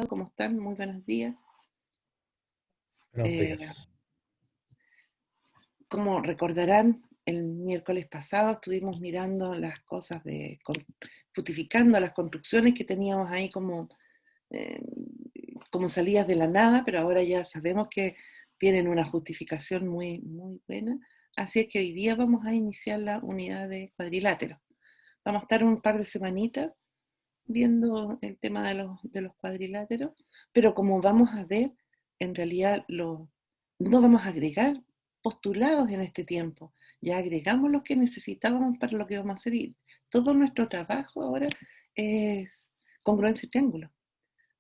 ¿Cómo están? Muy buenos días. Buenos Eh, días. Como recordarán, el miércoles pasado estuvimos mirando las cosas justificando las construcciones que teníamos ahí eh, como salidas de la nada, pero ahora ya sabemos que tienen una justificación muy, muy buena. Así es que hoy día vamos a iniciar la unidad de cuadriláteros. Vamos a estar un par de semanitas viendo el tema de los cuadriláteros, pero como vamos a ver, en realidad no vamos a agregar postulados en este tiempo, ya agregamos lo que necesitábamos para lo que vamos a hacer y todo nuestro trabajo ahora es congruencia y triángulo.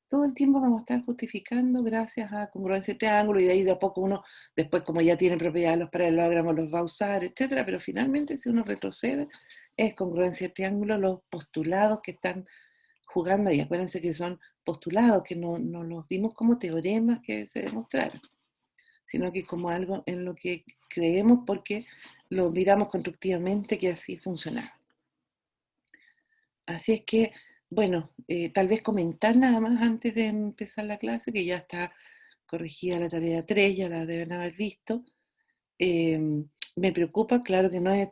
Todo el tiempo vamos a estar justificando gracias a congruencia y triángulo y de ahí de a poco uno, después como ya tiene propiedades los paralelogramos, los va a usar, etcétera, pero finalmente si uno retrocede es congruencia y triángulo los postulados que están jugando ahí. Acuérdense que son postulados, que no los vimos como teoremas que se demostraron, sino que como algo en lo que creemos porque lo miramos constructivamente que así funcionaba. Así es que, bueno, tal vez comentar nada más antes de empezar la clase, que ya está corregida la tarea 3, ya la deben haber visto. Eh, Me preocupa, claro que no es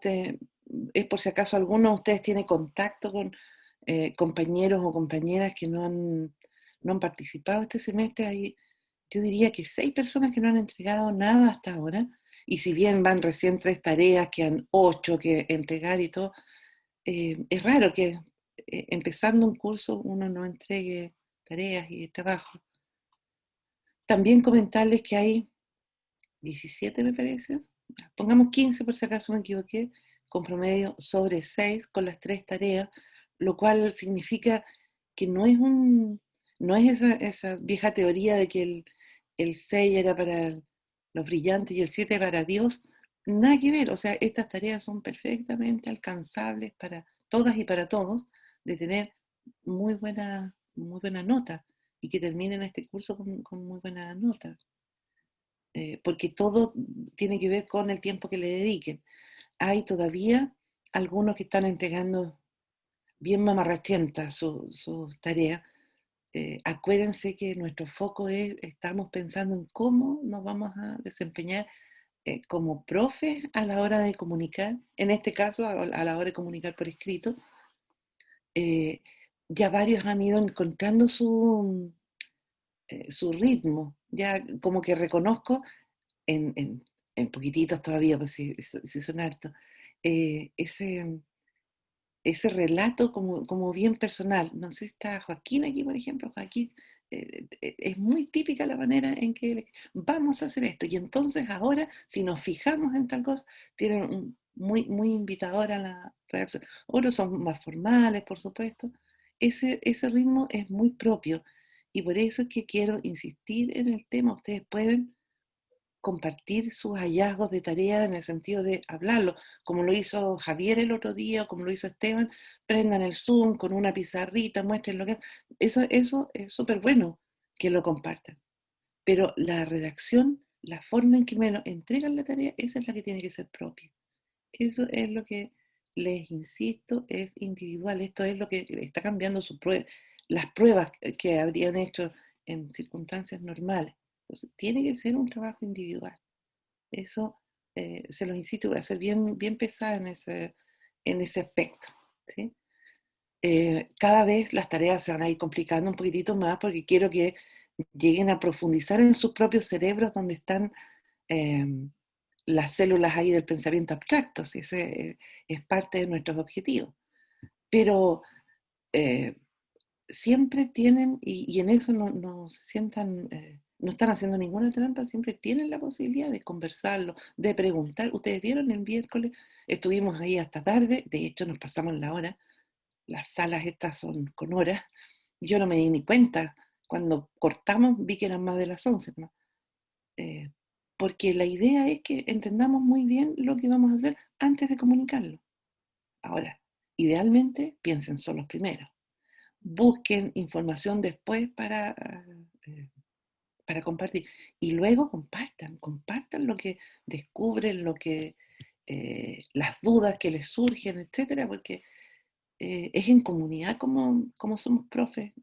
es por si acaso alguno de ustedes tiene contacto con compañeros o compañeras que no han participado este semestre. Hay, yo diría que 6 personas que no han entregado nada hasta ahora, y si bien van recién 3 tareas, quedan 8 que entregar y todo, es raro que empezando un curso uno no entregue tareas y trabajo. También comentarles que hay 17 me parece, pongamos 15 por si acaso me equivoqué, con promedio sobre 6 con las 3 tareas, lo cual significa que no es esa vieja teoría de que el 6 era para los brillantes y el 7 para Dios, nada que ver, o sea, estas tareas son perfectamente alcanzables para todas y para todos, de tener muy buena nota y que terminen este curso con muy buena nota, porque todo tiene que ver con el tiempo que le dediquen. Hay todavía algunos que están entregando bien mamarrachientas sus tareas. Acuérdense que nuestro foco es, estamos pensando en cómo nos vamos a desempeñar como profes a la hora de comunicar, en este caso a la hora de comunicar por escrito. Eh, ya varios han ido encontrando su ritmo, ya como que reconozco en, en, en poquititos todavía, pues si son hartos, eh, ese, ese relato como bien personal. No sé si está Joaquín aquí, por ejemplo. Joaquín, es muy típica la manera en que vamos a hacer esto. Y entonces ahora, si nos fijamos en tal cosa, tienen muy, muy invitador a la reacción. Otros son más formales, por supuesto. Ese ritmo es muy propio. Y por eso es que quiero insistir en el tema. Ustedes pueden compartir sus hallazgos de tarea en el sentido de hablarlo, como lo hizo Javier el otro día, o como lo hizo Esteban, prendan el Zoom con una pizarrita, muestren lo que... Eso es súper bueno que lo compartan. Pero la redacción, la forma en que me lo entregan la tarea, esa es la que tiene que ser propia. Eso es lo que les insisto, es individual. Esto es lo que está cambiando las pruebas que habrían hecho en circunstancias normales. Entonces, tiene que ser un trabajo individual. Eso se los insisto, voy a ser bien, bien pesada en ese aspecto. ¿Sí? Cada vez las tareas se van a ir complicando un poquitito más porque quiero que lleguen a profundizar en sus propios cerebros donde están eh, las células ahí del pensamiento abstracto, si ese es parte de nuestros objetivos. Pero eh, siempre tienen, y en eso no se sientan, no están haciendo ninguna trampa, siempre tienen la posibilidad de conversarlo, de preguntar. Ustedes vieron el miércoles, estuvimos ahí hasta tarde, de hecho nos pasamos la hora, las salas estas son con horas, yo no me di ni cuenta, cuando cortamos vi que eran más de las 11, ¿no? Eh, Porque la idea es que entendamos muy bien lo que vamos a hacer antes de comunicarlo. Ahora, idealmente piensen son los primeros, busquen información después eh, para compartir. Y luego compartan lo que descubren, las dudas que les surgen, etcétera, porque es en comunidad como somos profes,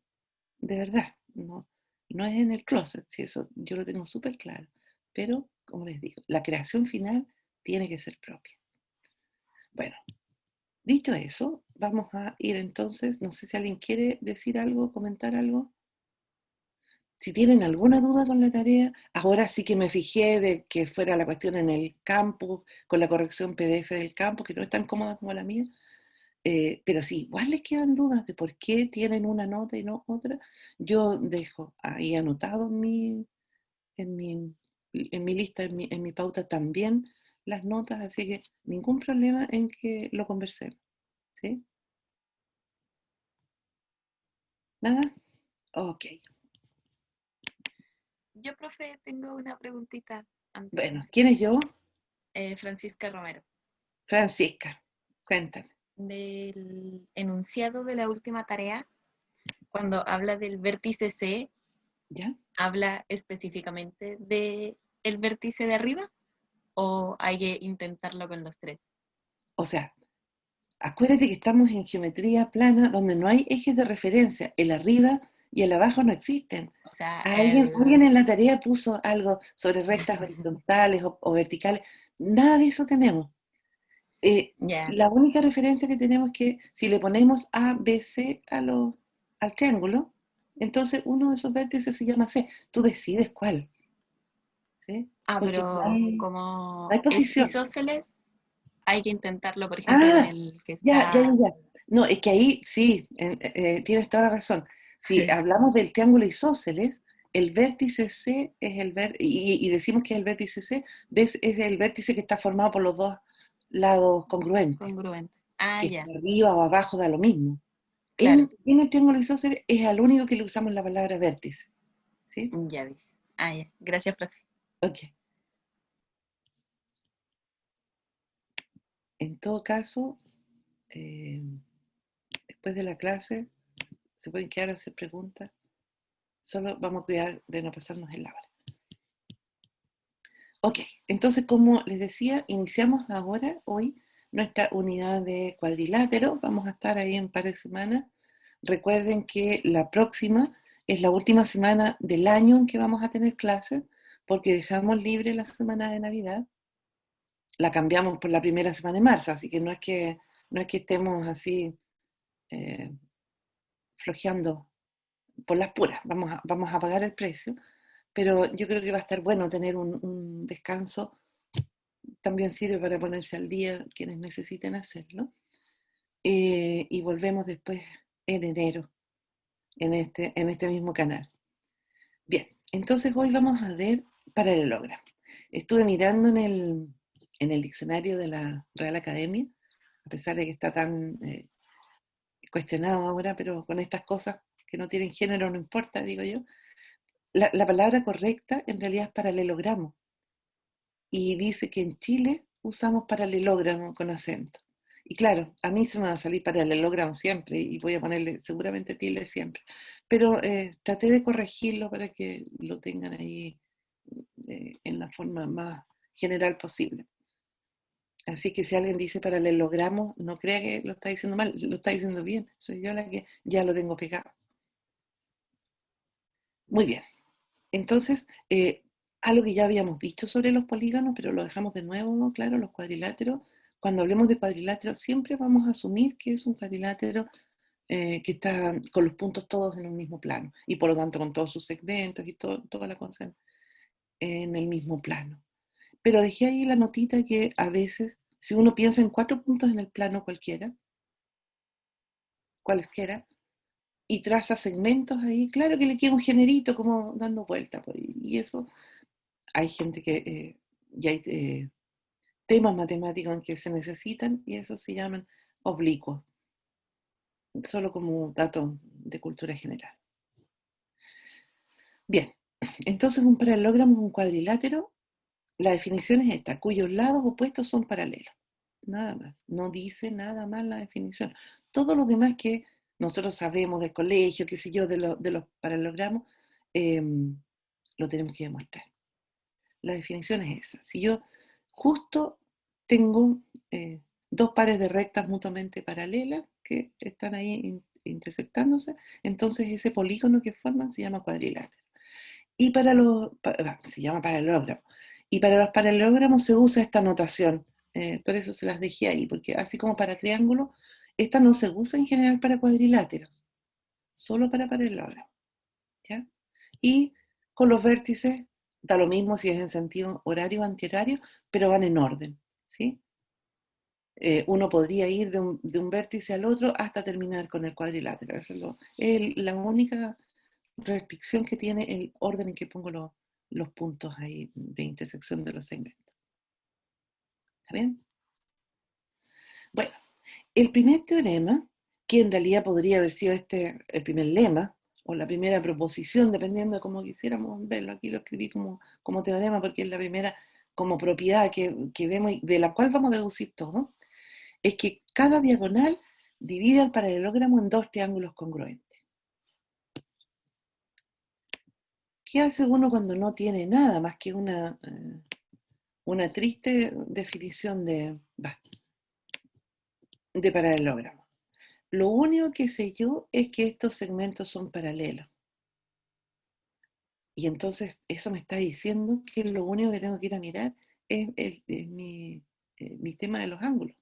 de verdad. ¿No? no es en el closet, si eso yo lo tengo súper claro. Pero, como les digo, la creación final tiene que ser propia. Bueno, dicho eso, vamos a ir entonces, no sé si alguien quiere decir algo, comentar algo. Si tienen alguna duda con la tarea, ahora sí que me fijé de que fuera la cuestión en el campus, con la corrección PDF del campus, que no es tan cómoda como la mía, pero si igual les quedan dudas de por qué tienen una nota y no otra, yo dejo ahí anotado en mi, en mi lista, en mi pauta también las notas, así que ningún problema en que lo conversemos. ¿Sí? ¿Nada? Ok. Yo, profe, tengo una preguntita antes. Bueno, ¿quién es yo? Francisca Romero. Francisca. Cuéntame. Del enunciado de la última tarea, cuando habla del vértice C, ¿Ya? ¿habla específicamente de el vértice de arriba o hay que intentarlo con los tres? O sea, acuérdate que estamos en geometría plana donde no hay ejes de referencia. El arriba y el abajo no existen. O sea, Alguien en la tarea puso algo sobre rectas horizontales o verticales. Nada de eso tenemos. ya, La única referencia que tenemos es que si le ponemos A, B, C al triángulo, entonces uno de esos vértices se llama C. Tú decides cuál. ¿Sí? Porque pero no como hay es posición. isósceles, hay que intentarlo, por ejemplo, en Ah, el que ya, ya, ya, está... ya. No, es que ahí sí, tienes toda la razón. Si hablamos del triángulo isósceles, el vértice C es el vértice, y decimos que es el vértice C, es el vértice que está formado por los dos lados congruentes, Congruentes. Ah, que está ya, arriba o abajo da lo mismo. claro, En el triángulo isósceles es al único que le usamos la palabra vértice. ¿Sí? ya dice. Ah, ya, gracias, profe. Ok. En todo caso, eh, después de la clase, se pueden quedar a hacer preguntas. Solo vamos a cuidar de no pasarnos el hora. Ok, entonces como les decía, iniciamos ahora, hoy, nuestra unidad de cuadrilátero. Vamos a estar ahí en un par de semanas. Recuerden que la próxima es la última semana del año en que vamos a tener clases, porque dejamos libre la semana de Navidad. La cambiamos por la primera semana de marzo, así que no es que estemos así eh, flojeando por las puras. Vamos a pagar el precio, pero yo creo que va a estar bueno tener un descanso. También sirve para ponerse al día quienes necesiten hacerlo. Y volvemos después en enero, en este mismo canal. Bien, entonces hoy vamos a ver paralelogramo. Estuve mirando en el diccionario de la Real Academia, a pesar de que está tan cuestionado ahora, pero con estas cosas que no tienen género no importa, digo yo. La palabra correcta en realidad es paralelogramo. Y dice que en Chile usamos paralelogramo con acento. Y claro, a mí se me va a salir paralelogramo siempre y voy a ponerle seguramente tilde siempre. Pero traté de corregirlo para que lo tengan ahí en la forma más general posible. Así que si alguien dice paralelogramo, no crea que lo está diciendo mal, lo está diciendo bien. Soy yo la que ya lo tengo pegado. Muy bien. Entonces, algo que ya habíamos dicho sobre los polígonos, pero lo dejamos de nuevo, claro, los cuadriláteros. Cuando hablemos de cuadriláteros, siempre vamos a asumir que es un cuadrilátero que está con los puntos todos en un mismo plano, y por lo tanto con todos sus segmentos y toda la cosa en el mismo plano. Pero dejé ahí la notita que a veces, si uno piensa en 4 puntos en el plano cualesquiera, y traza segmentos ahí, claro que le queda un generito como dando vuelta, pues, y eso hay gente que ya hay temas matemáticos en que se necesitan y eso se llaman oblicuos, solo como dato de cultura general. Bien, entonces un paralelogramo es un cuadrilátero. La definición es esta, cuyos lados opuestos son paralelos. Nada más, no dice nada más la definición. Todo lo demás que nosotros sabemos del colegio, qué sé yo, de los paralelogramos, lo tenemos que demostrar. La definición es esa. Si yo justo tengo dos pares de rectas mutuamente paralelas que están ahí intersectándose, entonces ese polígono que forman se llama cuadrilátero. Y para se llama paralelogramo. Y para los paralelogramos se usa esta notación. Por eso se las dejé ahí, porque así como para triángulos, esta no se usa en general para cuadriláteros, solo para paralelogramos. ¿Ya? Y con los vértices da lo mismo si es en sentido horario o antihorario, pero van en orden. ¿Sí? Uno podría ir de un vértice al otro hasta terminar con el cuadrilátero. Esa es la única restricción que tiene el orden en que pongo los puntos ahí de intersección de los segmentos. ¿Está bien? Bueno, el primer teorema, que en realidad podría haber sido el primer lema, o la primera proposición, dependiendo de cómo quisiéramos verlo. Aquí lo escribí como teorema porque es la primera como propiedad que vemos y de la cual vamos a deducir todo, es que cada diagonal divide al paralelogramo en dos triángulos congruentes. ¿Qué hace uno cuando no tiene nada más que una triste definición de paralelogramo? Lo único que sé yo es que estos segmentos son paralelos. Y entonces eso me está diciendo que lo único que tengo que ir a mirar es mi tema de los ángulos.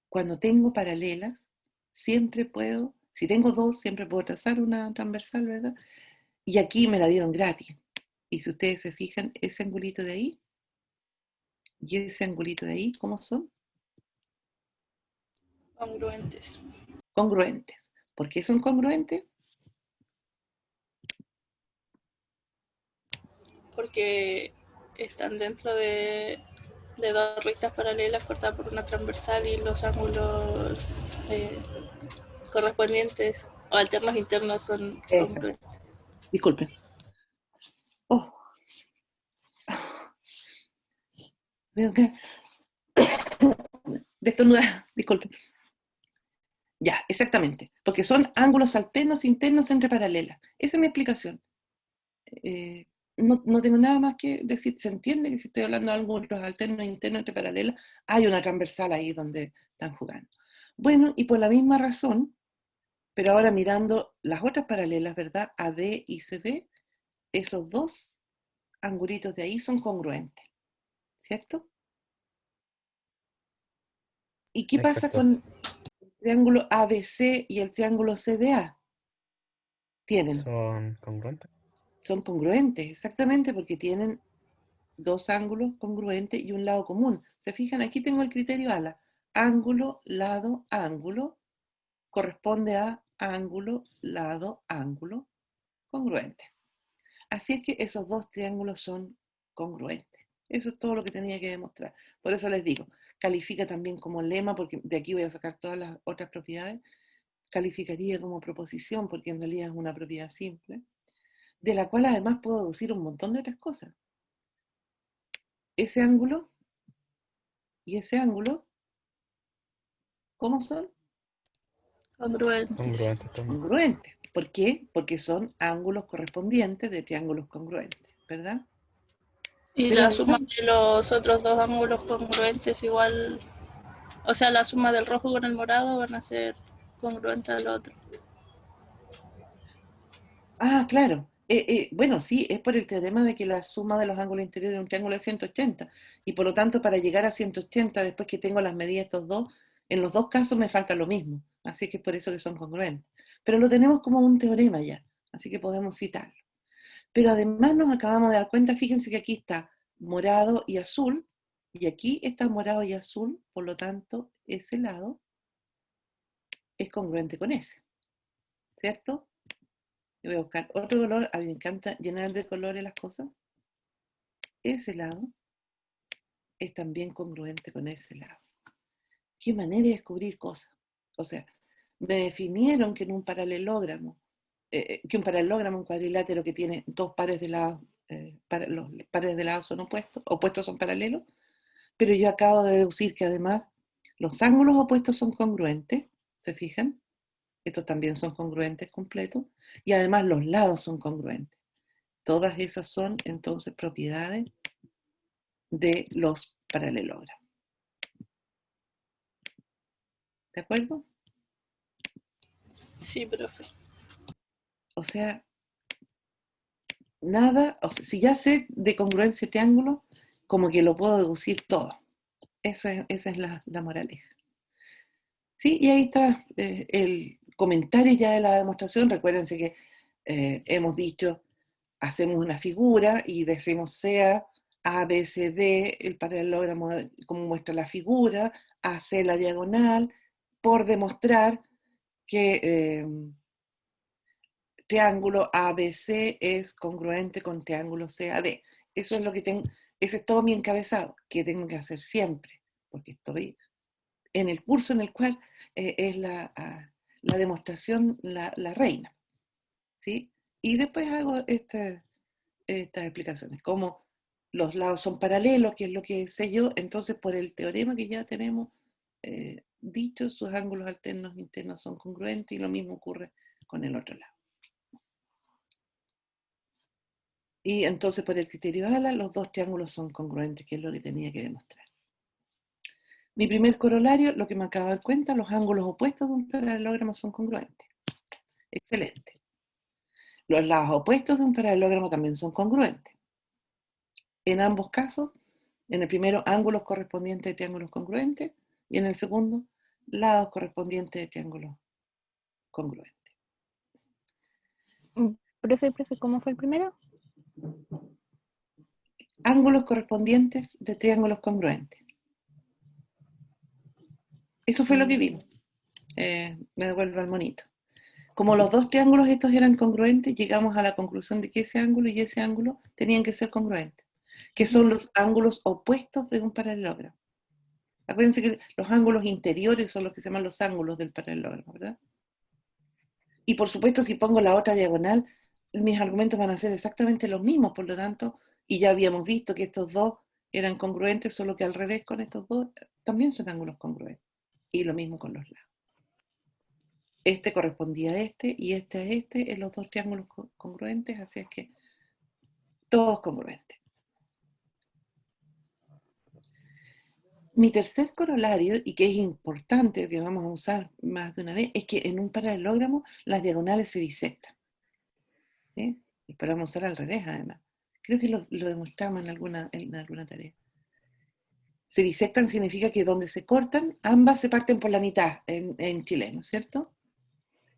Cuando tengo paralelas, siempre puedo, si tengo dos, siempre puedo trazar una transversal, ¿verdad? Y aquí me la dieron gratis. Y si ustedes se fijan, ese angulito de ahí y ese angulito de ahí, ¿cómo son? Congruentes. Congruentes. ¿Por qué son congruentes? Porque están dentro de dos rectas paralelas cortadas por una transversal y los ángulos correspondientes o alternos internos son congruentes. Disculpen. Oh. Destornudar, disculpen. Ya, exactamente. Porque son ángulos alternos internos entre paralelas. Esa es mi explicación. No tengo nada más que decir. Se entiende que si estoy hablando de ángulos alternos internos entre paralelas, hay una transversal ahí donde están jugando. Bueno, y por la misma razón, pero ahora mirando las otras paralelas, ¿verdad? AD y CD, esos dos angulitos de ahí son congruentes, ¿cierto? ¿Y qué pasa Exacto. con el triángulo ABC y el triángulo CDA? Son congruentes. Son congruentes, exactamente, porque tienen dos ángulos congruentes y un lado común. ¿Se fijan? Aquí tengo el criterio ALA. Ángulo, lado, ángulo, corresponde a ángulo, lado, ángulo, congruente. Así es que esos dos triángulos son congruentes. Eso es todo lo que tenía que demostrar. Por eso les digo, califica también como lema, porque de aquí voy a sacar todas las otras propiedades. Calificaría como proposición, porque en realidad es una propiedad simple, de la cual además puedo deducir un montón de otras cosas. Ese ángulo y ese ángulo, ¿cómo son? Congruentes. Congruentes también. Congruentes. ¿Por qué? Porque son ángulos correspondientes de triángulos congruentes, ¿verdad? Y Pero la suma además, de los otros dos ángulos congruentes igual, o sea, la suma del rojo con el morado van a ser congruentes al otro. claro. Bueno, sí, es por el teorema de que la suma de los ángulos interiores de un triángulo es 180. Y por lo tanto, para llegar a 180, después que tengo las medidas de estos dos, en los dos casos me falta lo mismo. Así que es por eso que son congruentes. Pero lo tenemos como un teorema ya. Así que podemos citarlo. Pero además nos acabamos de dar cuenta, fíjense que aquí está morado y azul, y aquí está morado y azul, por lo tanto, ese lado es congruente con ese, ¿cierto? Yo voy a buscar otro color, a mí me encanta llenar de colores las cosas. Ese lado es también congruente con ese lado. Qué manera de descubrir cosas. O sea, me definieron que en un paralelogramo, un cuadrilátero que tiene dos pares de lados, los pares de lados son opuestos son paralelos, pero yo acabo de deducir que además los ángulos opuestos son congruentes, ¿se fijan? Estos también son congruentes completos, y además los lados son congruentes. Todas esas son entonces propiedades de los paralelogramos. ¿De acuerdo? Sí, profe. O sea, nada, o sea, si ya sé de congruencia de triángulo, como que lo puedo deducir todo. Esa es la moraleja. ¿Sí? Y ahí está el comentario ya de la demostración. Recuérdense que hemos dicho, hacemos una figura y decimos sea A, B, C, D, el paralelogramo como muestra la figura, AC la diagonal, por demostrar que triángulo ABC es congruente con triángulo CAD. Eso es lo que tengo, ese es todo mi encabezado, que tengo que hacer siempre, porque estoy en el curso en el cual es la demostración la reina, ¿sí? Y después hago estas explicaciones, como los lados son paralelos, que es lo que sé yo, entonces por el teorema que ya tenemos dicho, sus ángulos alternos internos son congruentes y lo mismo ocurre con el otro lado. Y entonces por el criterio ALA los dos triángulos son congruentes, que es lo que tenía que demostrar. Mi primer corolario, lo que me acabo de dar cuenta, los ángulos opuestos de un paralelogramo son congruentes. Excelente. Los lados opuestos de un paralelogramo también son congruentes. En ambos casos, en el primero, ángulos correspondientes de triángulos congruentes, y en el segundo, lados correspondientes de triángulos congruentes. Profe, ¿cómo fue el primero? Ángulos correspondientes de triángulos congruentes. Eso fue lo que vimos. Me devuelvo al monito. Como los dos triángulos estos eran congruentes, llegamos a la conclusión de que ese ángulo y ese ángulo tenían que ser congruentes, que son los ángulos opuestos de un paralelogramo. Acuérdense que los ángulos interiores son los que se llaman los ángulos del paralelogramo, ¿verdad? Y por supuesto, si pongo la otra diagonal, mis argumentos van a ser exactamente los mismos, por lo tanto, y ya habíamos visto que estos dos eran congruentes, solo que al revés con estos dos también son ángulos congruentes. Y lo mismo con los lados. Este correspondía a este y este a este en los dos triángulos congruentes, así es que todos congruentes. Mi tercer corolario, y que es importante, que vamos a usar más de una vez, es que en un paralelogramo las diagonales se bisectan. ¿Sí? Y pero vamos a usar al revés, además. Creo que lo demostramos en alguna tarea. Se bisectan significa que donde se cortan, ambas se parten por la mitad en chileno, ¿cierto?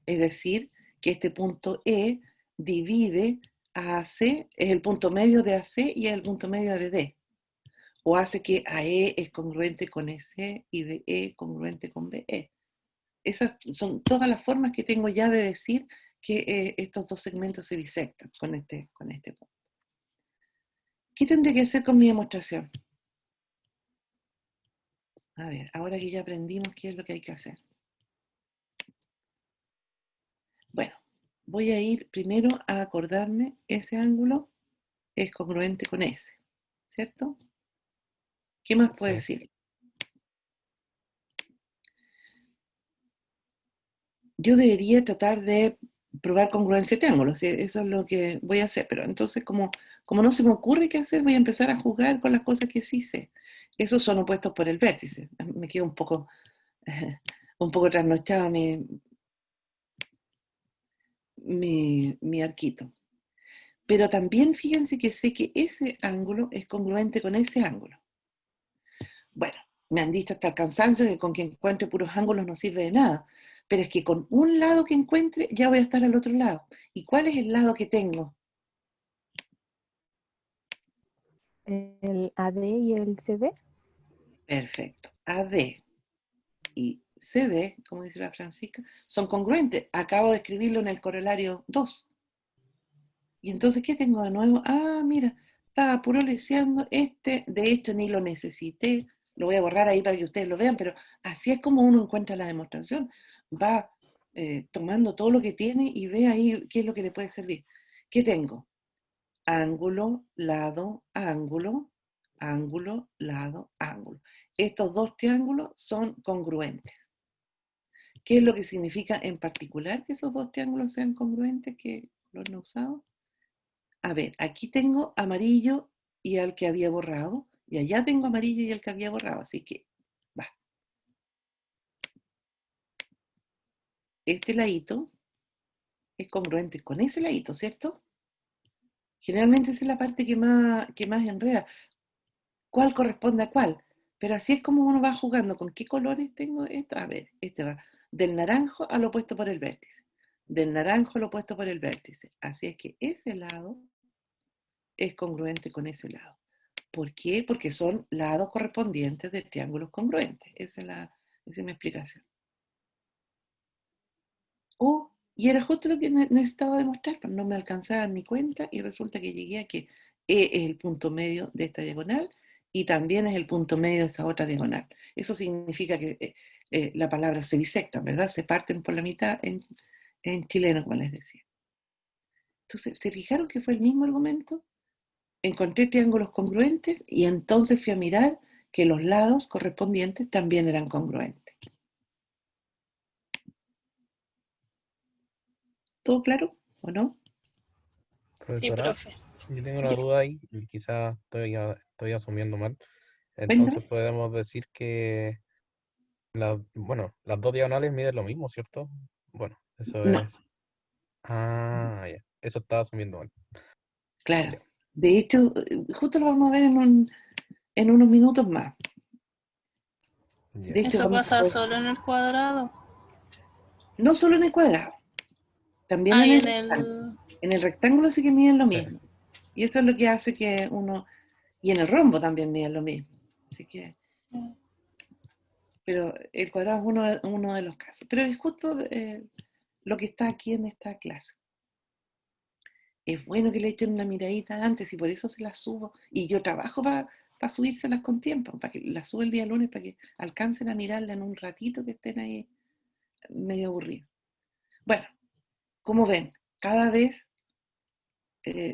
Es decir, que este punto E divide a AC, es el punto medio de AC y es el punto medio de D. O hace que AE es congruente con SE y DE congruente con BE. Esas son todas las formas que tengo ya de decir que estos dos segmentos se bisectan con este punto. ¿Qué tendré que hacer con mi demostración? A ver, ahora que ya aprendimos qué es lo que hay que hacer. Bueno, voy a ir primero a acordarme ese ángulo es congruente con ese, ¿cierto? ¿Qué más puedo decir? Yo debería tratar de probar congruencia de triángulos, ¿sí? Eso es lo que voy a hacer, pero entonces como no se me ocurre qué hacer, voy a empezar a jugar con las cosas que sí sé. Esos son opuestos por el vértice. Me quedo un poco trasnochado mi arquito. Pero también fíjense que sé que ese ángulo es congruente con ese ángulo. Bueno, me han dicho hasta el cansancio que con que encuentre puros ángulos no sirve de nada, pero es que con un lado que encuentre ya voy a estar al otro lado. ¿Y cuál es el lado que tengo? El AD y el CB. Perfecto. AD y CD, como dice la Francisca, son congruentes. Acabo de escribirlo en el corolario 2. Y entonces, ¿qué tengo de nuevo? Ah, mira, estaba puro leseando este, de hecho ni lo necesité, lo voy a borrar ahí para que ustedes lo vean, pero así es como uno encuentra la demostración. Va tomando todo lo que tiene y ve ahí qué es lo que le puede servir. ¿Qué tengo? Ángulo, lado, ángulo, ángulo, lado, ángulo. Estos dos triángulos son congruentes. ¿Qué es lo que significa en particular que esos dos triángulos sean congruentes que los he usado? A ver, aquí tengo amarillo y al que había borrado, y allá tengo amarillo y el que había borrado, así que va. Este ladito es congruente con ese ladito, ¿cierto? Generalmente esa es la parte que más enreda. ¿Cuál corresponde a cuál? Pero así es como uno va jugando. ¿Con qué colores tengo esto? A ver, este va del naranjo al opuesto por el vértice. Del naranjo al opuesto por el vértice. Así es que ese lado es congruente con ese lado. ¿Por qué? Porque son lados correspondientes de triángulos congruentes. Esa es mi explicación. Y era justo lo que necesitaba demostrar, pero no me alcanzaba ni cuenta y resulta que llegué a que E es el punto medio de esta diagonal y también es el punto medio de esta otra diagonal. Eso significa que la palabra se bisectan, ¿verdad? Se parten por la mitad en chileno, como les decía. Entonces, ¿se fijaron que fue el mismo argumento? Encontré triángulos congruentes y entonces fui a mirar que los lados correspondientes también eran congruentes. ¿Todo claro o no? Sí, Profesora, profe. yo tengo una Ya, duda ahí, y quizás estoy asumiendo mal. Entonces cuéntame. podemos decir que bueno, las dos diagonales miden lo mismo, ¿cierto? Bueno, eso No, es. Ah, ya. Eso estaba asumiendo mal. claro. Ya. De hecho, justo lo vamos a ver en unos minutos más. Ya. De hecho, Eso vamos a pasa ver, solo en el cuadrado. no solo en el cuadrado, también en Ahí el en rectángulo. el... En el rectángulo sí que miden lo Sí. mismo. Y esto es lo que hace que y en el rombo también miden lo mismo. Así que, pero el cuadrado es uno de los casos. Pero es justo lo que está aquí en esta clase. Es bueno que le echen una miradita antes y por eso se las subo. Y yo trabajo para subírselas con tiempo, para que las suba el día lunes, para que alcancen a mirarla en un ratito que estén ahí medio aburridos. Bueno, como ven, cada vez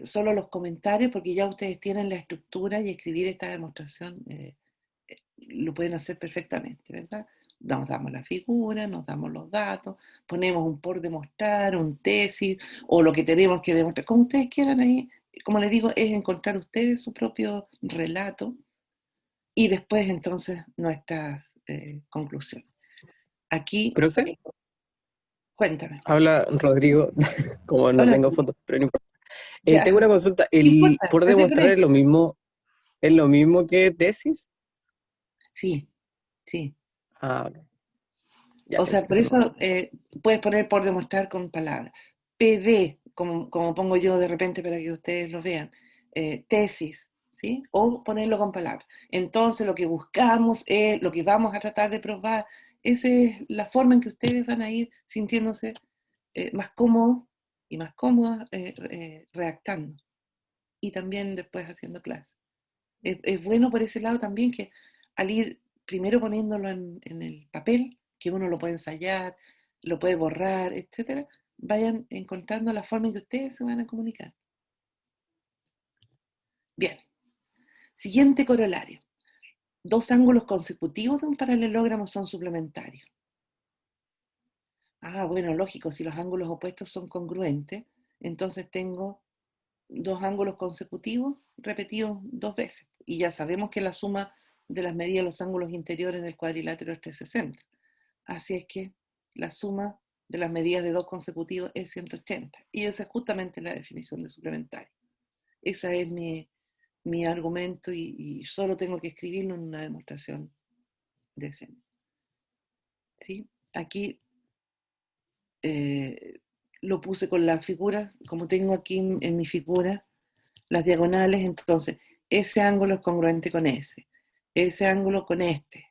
solo los comentarios, porque ya ustedes tienen la estructura y escribir esta demostración lo pueden hacer perfectamente, ¿verdad? Nos damos la figura, nos damos los datos, ponemos un por demostrar, un tesis, o lo que tenemos que demostrar, como ustedes quieran ahí. Como les digo, es encontrar ustedes su propio relato y después entonces nuestras conclusiones. Aquí, Profe, cuéntame. habla Rodrigo, como no Ahora tengo sí, fotos, pero no importa. Tengo ya, una consulta. no ¿El importa, por date con demostrar esto. es lo mismo que tesis? Sí, sí. Ah, ok. Ya, O sea, por eso eso no. puedes poner por demostrar con palabras. PD, como pongo yo de repente para que ustedes lo vean, tesis, ¿sí? O ponerlo con palabras. Entonces lo que buscamos es lo que vamos a tratar de probar. Esa es la forma en que ustedes van a ir sintiéndose más cómodos y más cómodas redactando. Y también después haciendo clases. Es bueno por ese lado también que al ir primero poniéndolo en el papel, que uno lo puede ensayar, lo puede borrar, etcétera, vayan encontrando la forma en que ustedes se van a comunicar. Bien, siguiente corolario. Dos ángulos consecutivos de un paralelogramo son suplementarios. Ah, bueno, lógico, si los ángulos opuestos son congruentes, entonces tengo dos ángulos consecutivos repetidos dos veces. Y ya sabemos que la suma de las medidas de los ángulos interiores del cuadrilátero es 360. Así es que la suma de las medidas de dos consecutivos es 180. Y esa es justamente la definición de suplementario. Ese es mi argumento y solo tengo que escribirlo en una demostración decente. ¿Sí? Aquí lo puse con las figuras, como tengo aquí en mi figura las diagonales, entonces ese ángulo es congruente con ese ángulo con este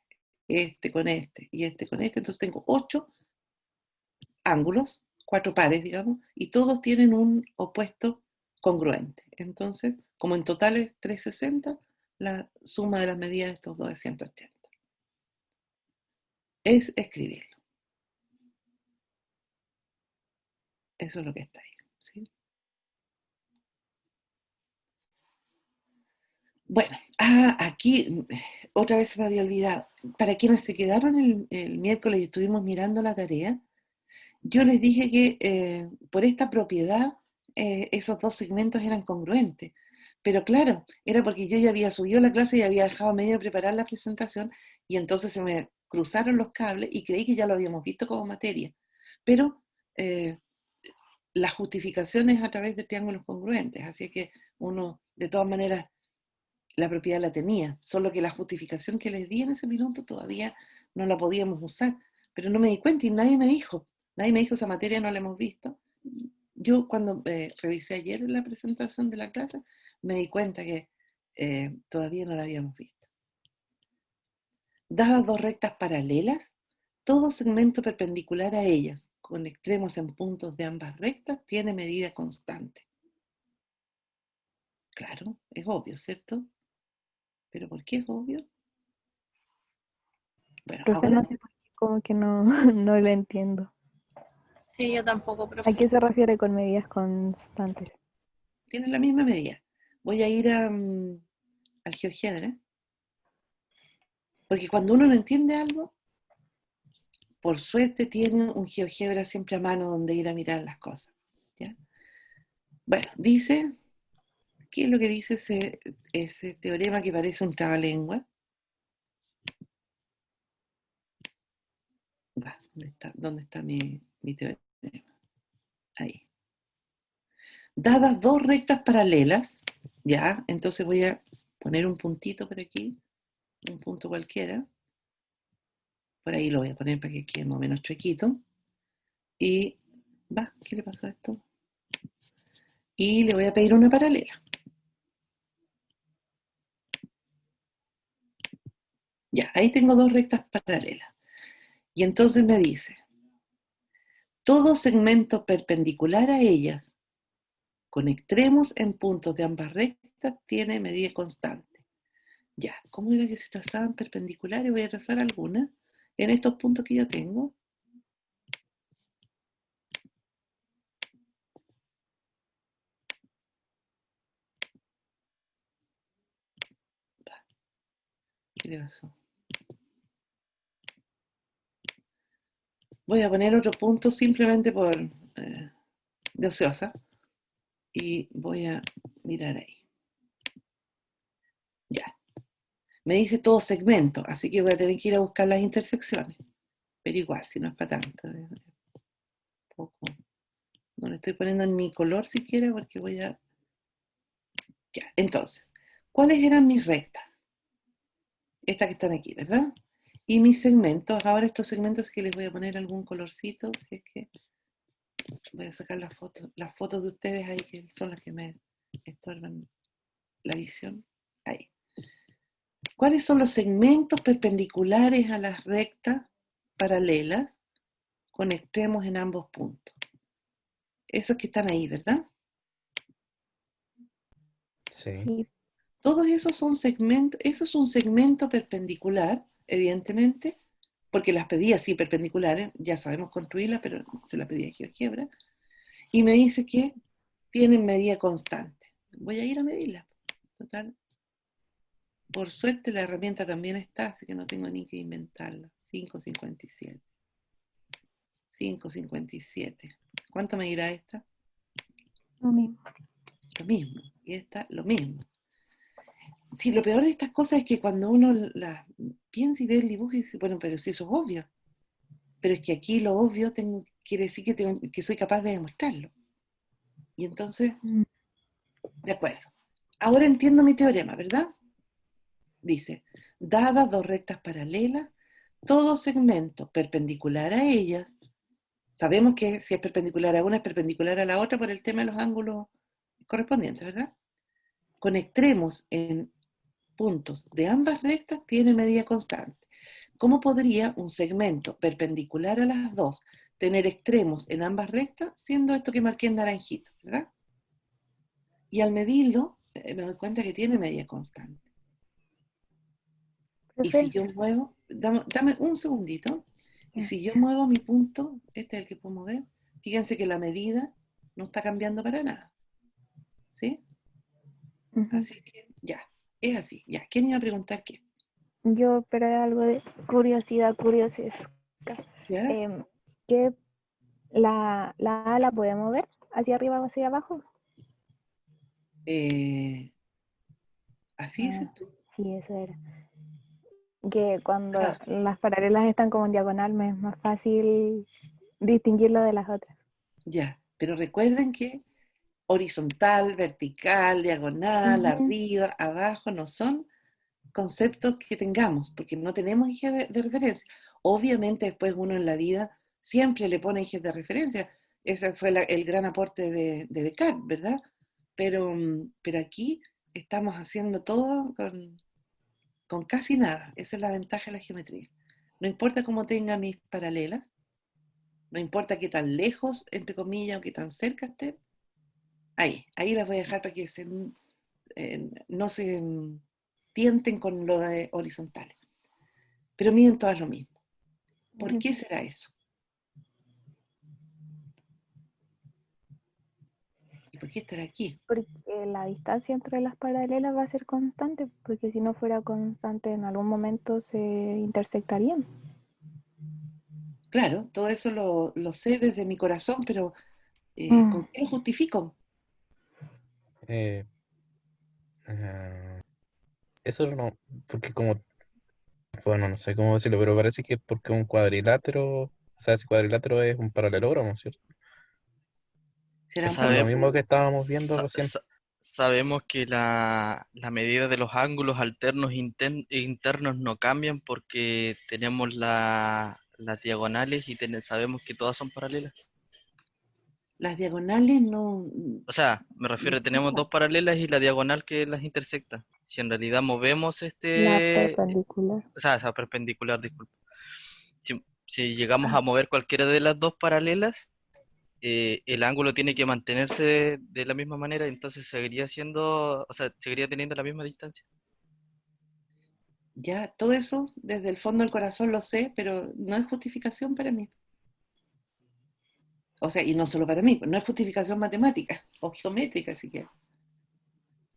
con y este con este, entonces tengo 8 ángulos, 4 pares, digamos, y todos tienen un opuesto congruente. Entonces, como en total es 360, la suma de las medidas de estos dos es 180. Es escribirlo. Eso es lo que está ahí. ¿Sí? Bueno, aquí otra vez se me había olvidado. Para quienes se quedaron el miércoles y estuvimos mirando la tarea, yo les dije que por esta propiedad esos dos segmentos eran congruentes. Pero claro, era porque yo ya había subido la clase y había dejado medio de preparar la presentación y entonces se me cruzaron los cables y creí que ya lo habíamos visto como materia. Pero la justificación es a través de triángulos congruentes, así que uno, de todas maneras, la propiedad la tenía, solo que la justificación que les di en ese minuto todavía no la podíamos usar, pero no me di cuenta y nadie me dijo esa materia no la hemos visto. Yo cuando revisé ayer la presentación de la clase, me di cuenta que todavía no la habíamos visto. Dadas dos rectas paralelas, todo segmento perpendicular a ellas, con extremos en puntos de ambas rectas, tiene medida constante. Claro, es obvio, ¿cierto? ¿Pero por qué es obvio? Bueno, Profe, ahora no sé por qué, como que no, no lo entiendo. Sí, yo tampoco, ¿A profe. qué se refiere con medidas constantes? tienen la misma medida. Voy a ir al GeoGebra, porque cuando uno no entiende algo, por suerte tiene un GeoGebra siempre a mano donde ir a mirar las cosas. ¿Ya? Bueno, dice, ¿qué es lo que dice ese teorema que parece un trabalengua? ¿Dónde está mi teorema? Ahí. Dadas dos rectas paralelas, ya, entonces voy a poner un puntito por aquí, un punto cualquiera, por ahí lo voy a poner para que quede más o menos chuequito, y ¿qué le pasó a esto? Y le voy a pedir una paralela. Ya, ahí tengo dos rectas paralelas. Y entonces me dice, todo segmento perpendicular a ellas, con extremos en puntos de ambas rectas, tiene medida constante. Ya, ¿cómo era que se trazaban perpendiculares? Voy a trazar algunas en estos puntos que yo tengo. ¿Qué le pasó? Voy a poner otro punto simplemente de ociosa y voy a mirar ahí. Ya. Me dice todo segmento, así que voy a tener que ir a buscar las intersecciones. Pero igual, si no es para tanto. Poco. No le estoy poniendo ni color siquiera porque voy a... Ya, entonces, ¿cuáles eran mis rectas? Estas que están aquí, ¿verdad? Y mis segmentos, ahora estos segmentos que les voy a poner algún colorcito, si es que voy a sacar las fotos de ustedes ahí que son las que me estorban la visión. Ahí. ¿Cuáles son los segmentos perpendiculares a las rectas paralelas con extremos en ambos puntos? Esos que están ahí, ¿verdad? Sí. Sí, Todos esos son segmentos, eso es un segmento perpendicular, evidentemente, porque las pedí así perpendiculares, ya sabemos construirlas, pero se las pedí a GeoGebra, y me dice que tienen medida constante. Voy a ir a medirla. Total. Por suerte la herramienta también está, así que no tengo ni que inventarla. 5,57. 5,57. ¿Cuánto me dirá esta? lo mismo. Lo mismo. Y esta, lo mismo. Sí, lo peor de estas cosas es que cuando uno las piensa y ve el dibujo y dice, bueno, pero si eso es obvio. Pero es que aquí lo obvio quiere decir que soy capaz de demostrarlo. Y entonces, Mm, de acuerdo. Ahora entiendo mi teorema, ¿verdad? Dice, dadas dos rectas paralelas, todo segmento perpendicular a ellas, sabemos que si es perpendicular a una es perpendicular a la otra por el tema de los ángulos correspondientes, ¿verdad? Con extremos en puntos de ambas rectas tiene medida constante. ¿Cómo podría un segmento perpendicular a las dos tener extremos en ambas rectas, siendo esto que marqué en naranjito, ¿verdad? Y al medirlo, me doy cuenta que tiene medida constante. Y si Profe, yo muevo, dame un segundito, y ya. si yo muevo mi punto, este es el que puedo mover, fíjense que la medida no está cambiando para nada. ¿Sí? Ujú. Así que ya, es así. Ya, ¿quién iba a preguntar qué? Yo, pero era algo de curiosidad, curiosesca. ¿Ya? ¿Que la A la podemos ver hacia arriba o hacia abajo? ¿Así Ah, dices tú? sí, eso era. Que cuando Ah, las paralelas están como en diagonal me es más fácil distinguirlo de las otras. ya. Pero recuerden que horizontal, vertical, diagonal, Ujú. arriba, abajo, no son conceptos que tengamos, porque no tenemos ejes de referencia. Obviamente después uno en la vida siempre le pone ejes de referencia. Ese fue el gran aporte de Descartes, ¿verdad? Pero aquí estamos haciendo todo con casi nada. Esa es la ventaja de la geometría. No importa cómo tenga mis paralelas, no importa qué tan lejos, entre comillas, o qué tan cerca estén, ahí las voy a dejar para que no se tienten con lo de horizontales. Pero miden todas lo mismo. ¿Por qué será eso? ¿Y por qué estar aquí? Porque la distancia entre las paralelas va a ser constante, porque si no fuera constante en algún momento se intersectarían. Claro, todo eso lo sé desde mi corazón, pero ¿con qué lo justifico? Eh, ah, eso no, porque como, bueno, no sé cómo decirlo, pero parece que es porque un cuadrilátero, o sea, ese cuadrilátero es un paralelogramo, ¿cierto? ¿Será un Es lo paralelo? mismo que estábamos viendo Sa- recién. sa- sabemos que la medida de los ángulos alternos e internos no cambian porque tenemos las diagonales y sabemos que todas son paralelas. Las diagonales no... O sea, me refiero, tenemos dos paralelas y la diagonal que las intersecta. Si en realidad movemos La perpendicular. o sea, esa perpendicular, disculpa. Si llegamos a mover cualquiera de las dos paralelas, el ángulo tiene que mantenerse de la misma manera, entonces seguiría siendo, o sea, seguiría teniendo la misma distancia. Ya, todo eso desde el fondo del corazón lo sé, pero no es justificación para mí. O sea, y no solo para mí, no es justificación matemática o geométrica siquiera.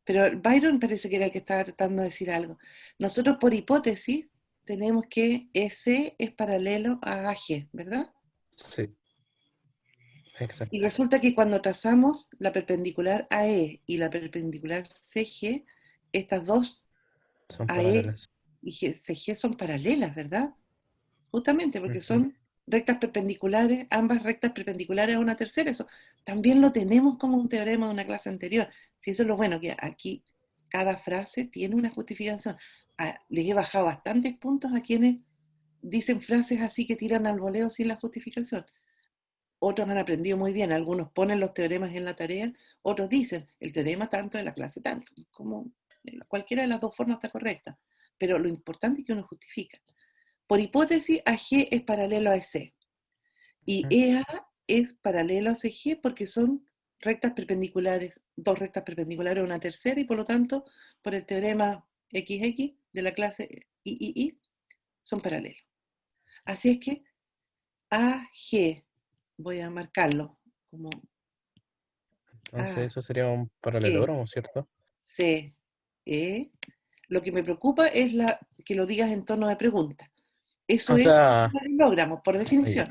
Pero Byron parece que era el que estaba tratando de decir algo. Nosotros por hipótesis tenemos que EC es paralelo a AG, ¿verdad? Sí, exacto. Y resulta que cuando trazamos la perpendicular AE y la perpendicular CG, estas dos Son AE paralelas. y CG son paralelas, ¿verdad? Justamente porque Ujú. son rectas perpendiculares, ambas rectas perpendiculares a una tercera. Eso también lo tenemos como un teorema de una clase anterior. Si eso es lo bueno, que aquí cada frase tiene una justificación. Les he bajado bastantes puntos a quienes dicen frases así que tiran al voleo sin la justificación. Otros han aprendido muy bien, algunos ponen los teoremas en la tarea, otros dicen el teorema tanto de la clase tanto, como cualquiera de las dos formas está correcta, pero lo importante es que uno justifica. Por hipótesis, AG es paralelo a EC y Ujú. EA es paralelo a CG porque son rectas perpendiculares, dos rectas perpendiculares a una tercera y por lo tanto, por el teorema XX de la clase III, son paralelos. Así es que AG, voy a marcarlo como Entonces eso sería un AG, paralelogramo, ¿cierto? CE. Lo que me preocupa es que lo digas en tono de pregunta. Eso O es sea, un paralelogramo, por ya. definición.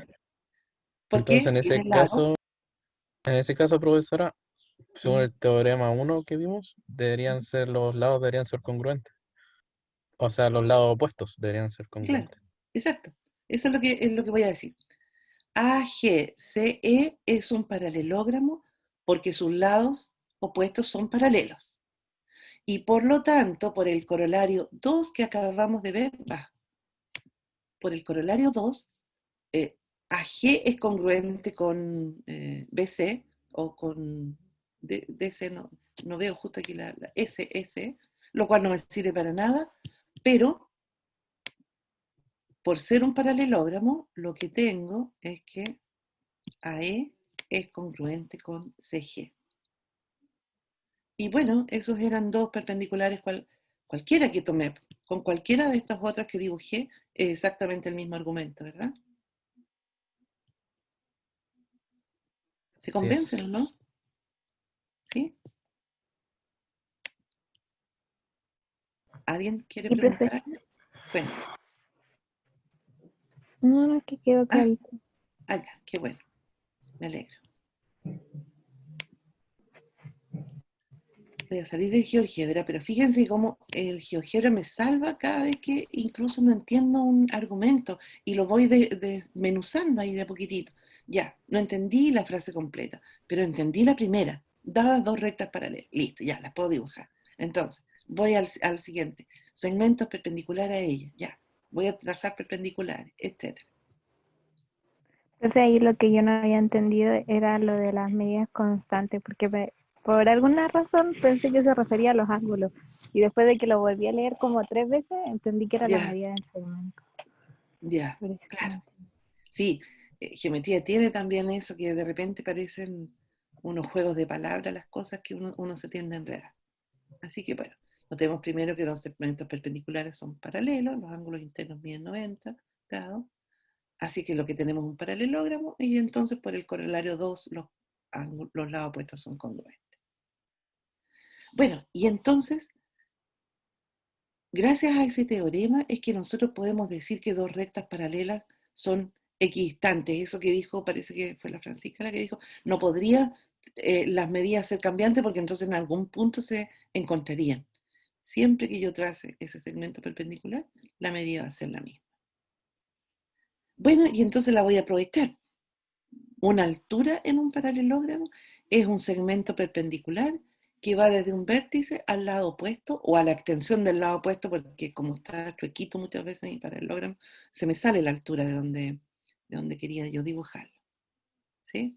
Entonces Porque tiene lado. en ese caso, profesora, según ¿Mm? el teorema 1 que vimos, los lados deberían ser congruentes. O sea, los lados opuestos deberían ser Claro, congruentes. exacto. Eso es lo que voy a decir. AGCE es un paralelogramo porque sus lados opuestos son paralelos. Y por lo tanto, por el corolario 2 que acabamos de ver, por el corolario 2, AG es congruente con BC o con DC, no veo justo aquí la SS, lo cual no me sirve para nada, pero por ser un paralelogramo, lo que tengo es que AE es congruente con CG. Y bueno, esos eran dos perpendiculares cualquiera que tomé. Con cualquiera de estas otras que dibujé, es exactamente el mismo argumento, ¿verdad? ¿Se Así convencen es. o no? ¿Sí? ¿Alguien quiere Sí, profe. preguntar algo? Bueno, No, que quedó clarito. ya, qué bueno. Me alegro. Voy a salir del GeoGebra, pero fíjense cómo el GeoGebra me salva cada vez que incluso no entiendo un argumento y lo voy desmenuzando ahí de a poquitito. Ya, no entendí la frase completa, pero entendí la primera. Dadas dos rectas paralelas. Listo, ya, las puedo dibujar. Entonces, voy al siguiente. Segmentos perpendiculares a ella. Ya, voy a trazar perpendiculares, etc. Entonces ahí lo que yo no había entendido era lo de las medidas constantes, porque por alguna razón pensé que se refería a los ángulos. Y después de que lo volví a leer como 3 veces, entendí que era la Ya, medida del segmento. ya, Por eso que no claro. entendí. Sí, geometría tiene también eso que de repente parecen unos juegos de palabras las cosas que uno se tiende a enredar. Así que bueno, notemos primero que dos segmentos perpendiculares son paralelos, los ángulos internos miden 90 grados, así que lo que tenemos es un paralelogramo y entonces por el corolario 2 los lados opuestos son congruentes. Bueno, y entonces, gracias a ese teorema es que nosotros podemos decir que dos rectas paralelas son equidistantes. Eso que dijo, parece que fue la Francisca la que dijo, no podría las medidas ser cambiantes porque entonces en algún punto se encontrarían. Siempre que yo trace ese segmento perpendicular, la medida va a ser la misma. Bueno, y entonces la voy a aprovechar. Una altura en un paralelogramo es un segmento perpendicular que va desde un vértice al lado opuesto o a la extensión del lado opuesto, porque como está chuequito muchas veces en mi paralelogramo, se me sale la altura de donde quería yo dibujarlo. ¿Sí?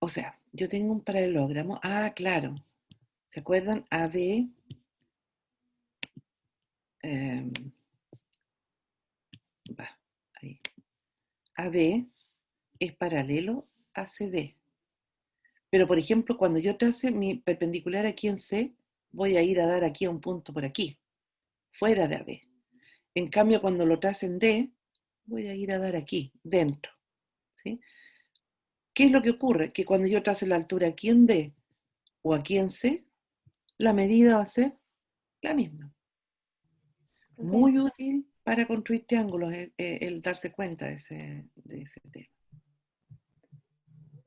O sea, yo tengo un paralelogramo. Ah, claro. ¿Se acuerdan? AB. Ahí. AB es paralelo a CD. Pero, por ejemplo, cuando yo trace mi perpendicular aquí en C, voy a ir a dar aquí a un punto por aquí, fuera de AB. En cambio, cuando lo trace en D, voy a ir a dar aquí, dentro. ¿Sí? ¿Qué es lo que ocurre? Que cuando yo trace la altura aquí en D o aquí en C, la medida va a ser la misma. Muy útil para construir triángulos el darse cuenta de ese tema.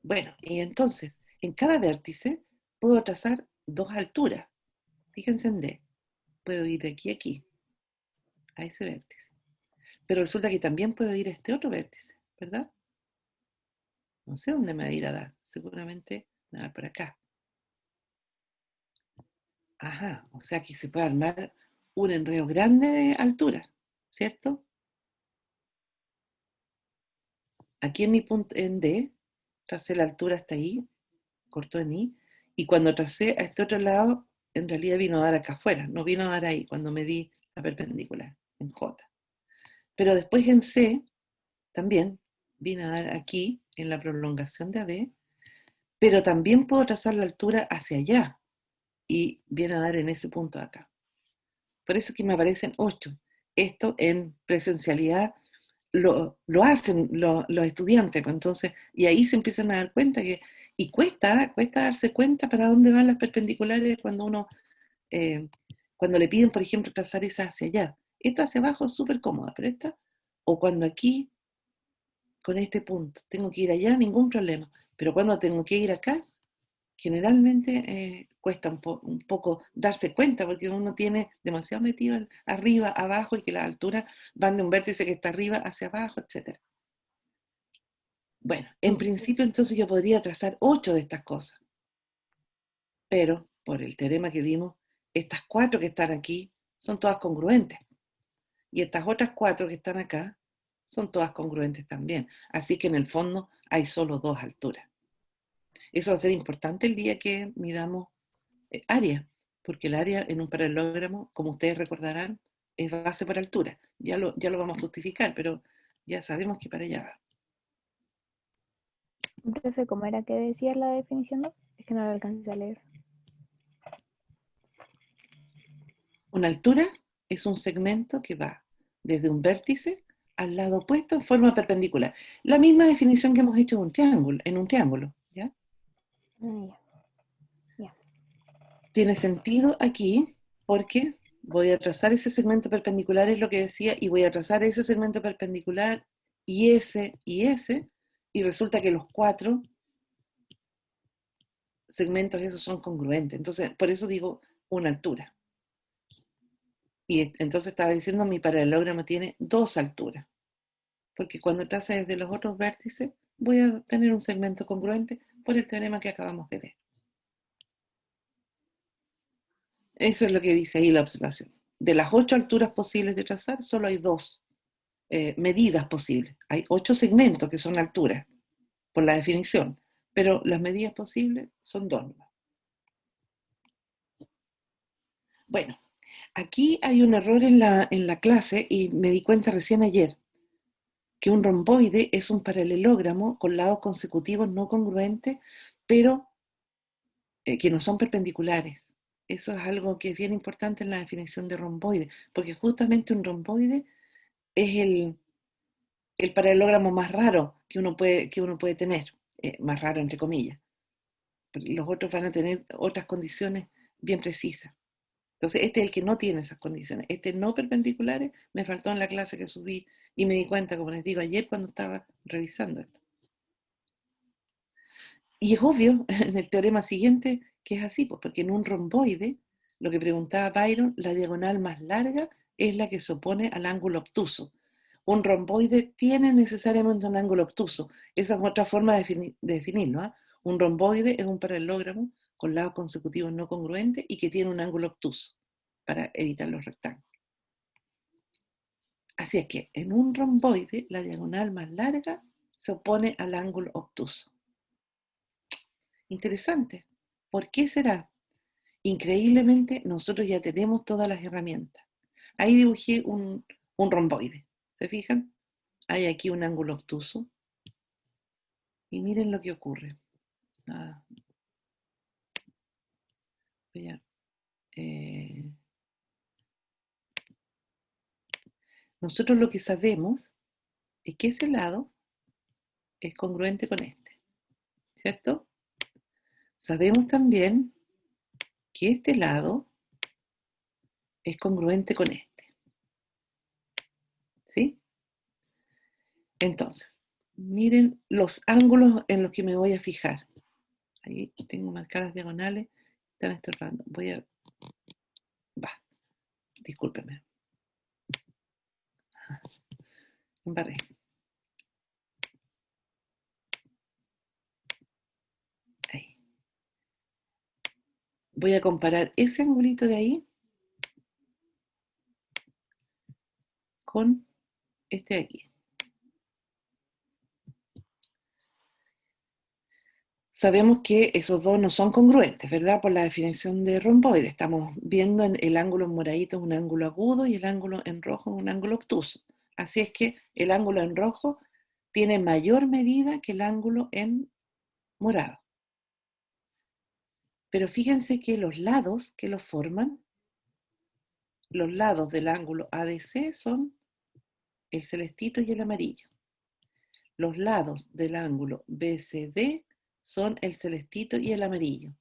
Bueno, y entonces, en cada vértice puedo trazar dos alturas. Fíjense en D. Puedo ir de aquí a aquí, a ese vértice. Pero resulta que también puedo ir a este otro vértice, ¿verdad? No sé dónde me va a ir a dar. Seguramente me va a dar por acá. Ajá, o sea que se puede armar un enredo grande de altura, ¿cierto? Aquí en mi punto en D, tracé la altura hasta ahí, cortó en I, y cuando tracé a este otro lado, en realidad vino a dar acá afuera, no vino a dar ahí cuando medí la perpendicular, en J. Pero después en C, también vino a dar aquí, en la prolongación de AB, pero también puedo trazar la altura hacia allá, y viene a dar en ese punto de acá. Por eso que me aparecen 8. Esto en presencialidad lo hacen los estudiantes, pues entonces, y ahí se empiezan a dar cuenta que, y cuesta darse cuenta para dónde van las perpendiculares cuando le piden, por ejemplo, trazar esa hacia allá. Esta hacia abajo es súper cómoda, pero esta, o cuando aquí, con este punto, tengo que ir allá, ningún problema. Pero cuando tengo que ir acá, generalmente cuesta un poco darse cuenta porque uno tiene demasiado metido arriba, abajo y que las alturas van de un vértice que está arriba hacia abajo, etc. Bueno, en principio entonces yo podría trazar 8 de estas cosas, pero por el teorema que vimos, estas 4 que están aquí son todas congruentes y estas otras 4 que están acá son todas congruentes también. Así que en el fondo hay solo 2 alturas. Eso va a ser importante el día que midamos área, porque el área en un paralelogramo, como ustedes recordarán, es base por altura. Ya lo vamos a justificar, pero ya sabemos que para allá va. Profe, ¿cómo era que decía la definición 2? Es que no la alcancé a leer. Una altura es un segmento que va desde un vértice al lado opuesto en forma perpendicular. La misma definición que hemos hecho en un triángulo, ¿ya? Ya. Tiene sentido aquí porque voy a trazar ese segmento perpendicular, es lo que decía, y voy a trazar ese segmento perpendicular y ese, y resulta que los 4 segmentos esos son congruentes. Entonces, por eso digo una altura. Y entonces estaba diciendo mi paralelogramo tiene 2 alturas. porque cuando trace desde los otros vértices, voy a tener un segmento congruente por el teorema que acabamos de ver. Eso es lo que dice ahí la observación. De las 8 alturas posibles de trazar, solo hay 2 medidas posibles. Hay 8 segmentos que son alturas, por la definición, pero las medidas posibles son 2. Bueno, aquí hay un error en la clase y me di cuenta recién ayer, que un romboide es un paralelogramo con lados consecutivos no congruentes, pero que no son perpendiculares. Eso es algo que es bien importante en la definición de romboide, porque justamente un romboide es el paralelogramo más raro que uno puede tener, más raro entre comillas. Los otros van a tener otras condiciones bien precisas. Entonces, este es el que no tiene esas condiciones. Este no perpendiculares me faltó en la clase que subí y me di cuenta, como les digo, ayer cuando estaba revisando esto. Y es obvio en el teorema siguiente que es así, pues, porque en un romboide, lo que preguntaba Byron, la diagonal más larga es la que se opone al ángulo obtuso. Un romboide tiene necesariamente un ángulo obtuso. Esa es otra forma de definirlo. ¿eh? Un romboide es un paralelogramo con lados consecutivos no congruentes y que tiene un ángulo obtuso para evitar los rectángulos. Así es que en un romboide la diagonal más larga se opone al ángulo obtuso. Interesante. ¿Por qué será? Increíblemente nosotros ya tenemos todas las herramientas. Ahí dibujé un romboide. ¿Se fijan? Hay aquí un ángulo obtuso. Y miren lo que ocurre. Nosotros lo que sabemos es que ese lado es congruente con este, ¿cierto? Sabemos también que este lado es congruente con este, ¿sí? Entonces, miren los ángulos en los que me voy a fijar. Ahí tengo marcadas diagonales, están estorbando. Discúlpenme. Embarré. Ahí. Voy a comparar ese angulito de ahí con este de aquí. Sabemos que esos dos no son congruentes, ¿verdad? Por la definición de romboide. Estamos viendo el ángulo en moradito es un ángulo agudo y el ángulo en rojo es un ángulo obtuso. Así es que el ángulo en rojo tiene mayor medida que el ángulo en morado. Pero fíjense que los lados que lo forman, los lados del ángulo ABC son el celestito y el amarillo. Los lados del ángulo BCD son el celestito y el amarillo.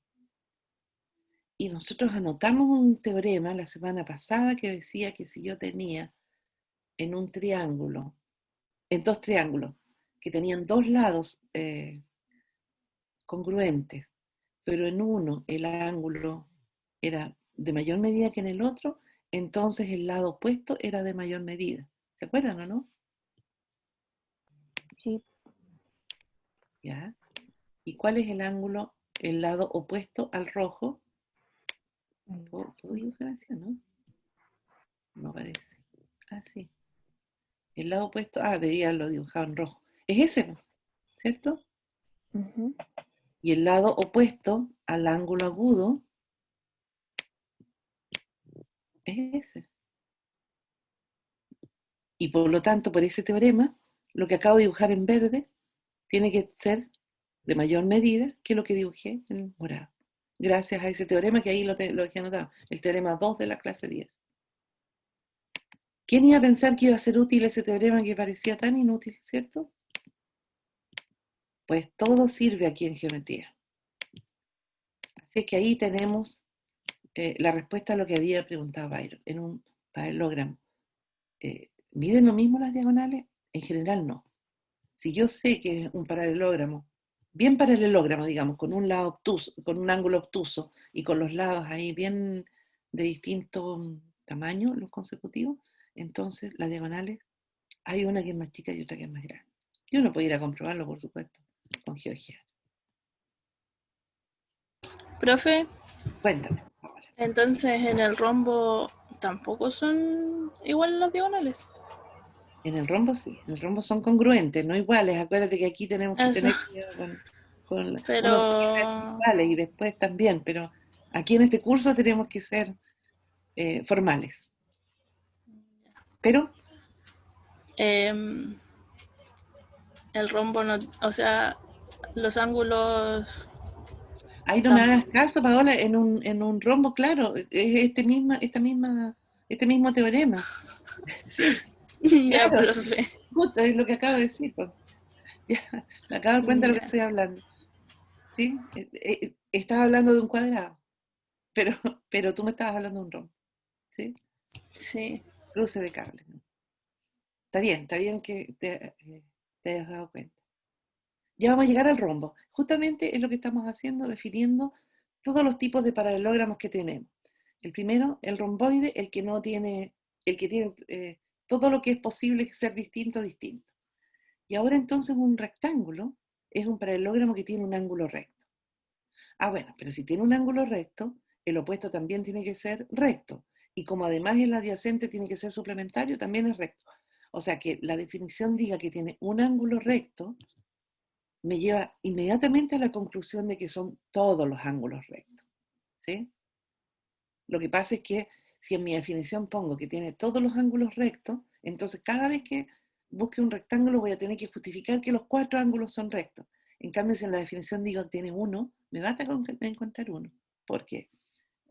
Y nosotros anotamos un teorema la semana pasada que decía que si yo tenía en un triángulo, en dos triángulos, que tenían dos lados congruentes, pero en uno el ángulo era de mayor medida que en el otro, entonces el lado opuesto era de mayor medida. ¿Se acuerdan o no? Sí. ¿Ya? ¿Y cuál es el ángulo, el lado opuesto al rojo? ¿Puedo dibujar así o no? No parece. Ah, sí. El lado opuesto, debía haberlo dibujado en rojo. Es ese, ¿cierto? Ujú. Y el lado opuesto al ángulo agudo es ese. Y por lo tanto, por ese teorema, lo que acabo de dibujar en verde tiene que ser de mayor medida que lo que dibujé en morado. Gracias a ese teorema que ahí lo dejé anotado. El teorema 2 de la clase 10. ¿Quién iba a pensar que iba a ser útil ese teorema que parecía tan inútil, cierto? Pues todo sirve aquí en geometría. Así es que ahí tenemos la respuesta a lo que había preguntado Byron en un paralelogramo. ¿Miden lo mismo las diagonales? En general no. Si yo sé que es un paralelogramo, bien paralelogramo, digamos, con un lado obtuso, con un ángulo obtuso y con los lados ahí bien de distinto tamaño, los consecutivos, entonces las diagonales Hay una que es más chica y otra que es más grande. Yo no puedo ir a comprobarlo, por supuesto, con GeoGebra. Profe, Cuéntame ahora. entonces en el rombo tampoco son iguales las diagonales. En el rombo sí, en el rombo son congruentes, no iguales. Acuérdate que aquí tenemos que Eso. tener cuidado con uno Pero tiene que ser iguales y después también, pero aquí en este curso tenemos que ser formales. Pero el rombo no, o sea, los ángulos ahí no me hagas caso, Paola, en un rombo, claro, es este mismo teorema. Sí, ya, claro, profe. justo es lo que acabo de decir. Pues. Ya, me acabo de dar cuenta de lo que Ya. estoy hablando. ¿Sí? Estaba hablando de un cuadrado, pero tú me estabas hablando de un rombo. ¿Sí? Sí. Cruce de cables. ¿No? Está bien que te hayas dado cuenta. Ya vamos a llegar al rombo. Justamente es lo que estamos haciendo, definiendo todos los tipos de paralelogramos que tenemos. El primero, el romboide, el que tiene todo lo que es posible ser distinto. Y ahora entonces un rectángulo es un paralelogramo que tiene un ángulo recto. Ah, bueno, pero si tiene un ángulo recto, el opuesto también tiene que ser recto. Y como además el adyacente tiene que ser suplementario, también es recto. O sea que la definición diga que tiene un ángulo recto, me lleva inmediatamente a la conclusión de que son todos los ángulos rectos. ¿Sí? Lo que pasa es que si en mi definición pongo que tiene todos los ángulos rectos, entonces cada vez que busque un rectángulo voy a tener que justificar que los 4 ángulos son rectos. En cambio, si en la definición digo que tiene uno, me basta con encontrar uno, porque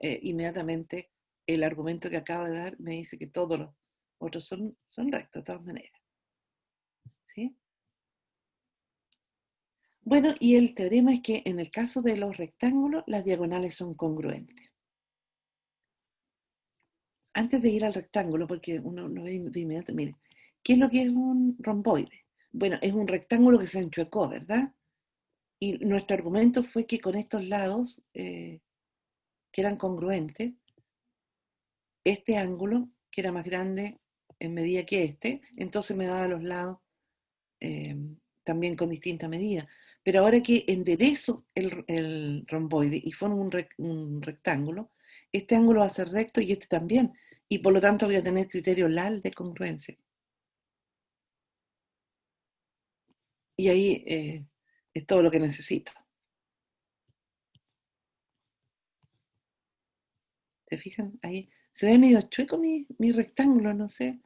inmediatamente el argumento que acabo de dar me dice que todos los otros son rectos de todas maneras. ¿Sí? Bueno, y el teorema es que en el caso de los rectángulos, las diagonales son congruentes. Antes de ir al rectángulo, porque uno lo ve de inmediato, miren, ¿qué es lo que es un romboide? Bueno, es un rectángulo que se enchuecó, ¿verdad? Y nuestro argumento fue que con estos lados, que eran congruentes, este ángulo, que era más grande en medida que entonces me daba los lados también con distinta medida. Pero ahora que enderezo el romboide y formo un rectángulo, este ángulo va a ser recto y este también. Y por lo tanto voy a tener criterio LAL de congruencia. Y ahí es todo lo que necesito. ¿Se fijan? Ahí se ve medio chueco mi rectángulo, no sé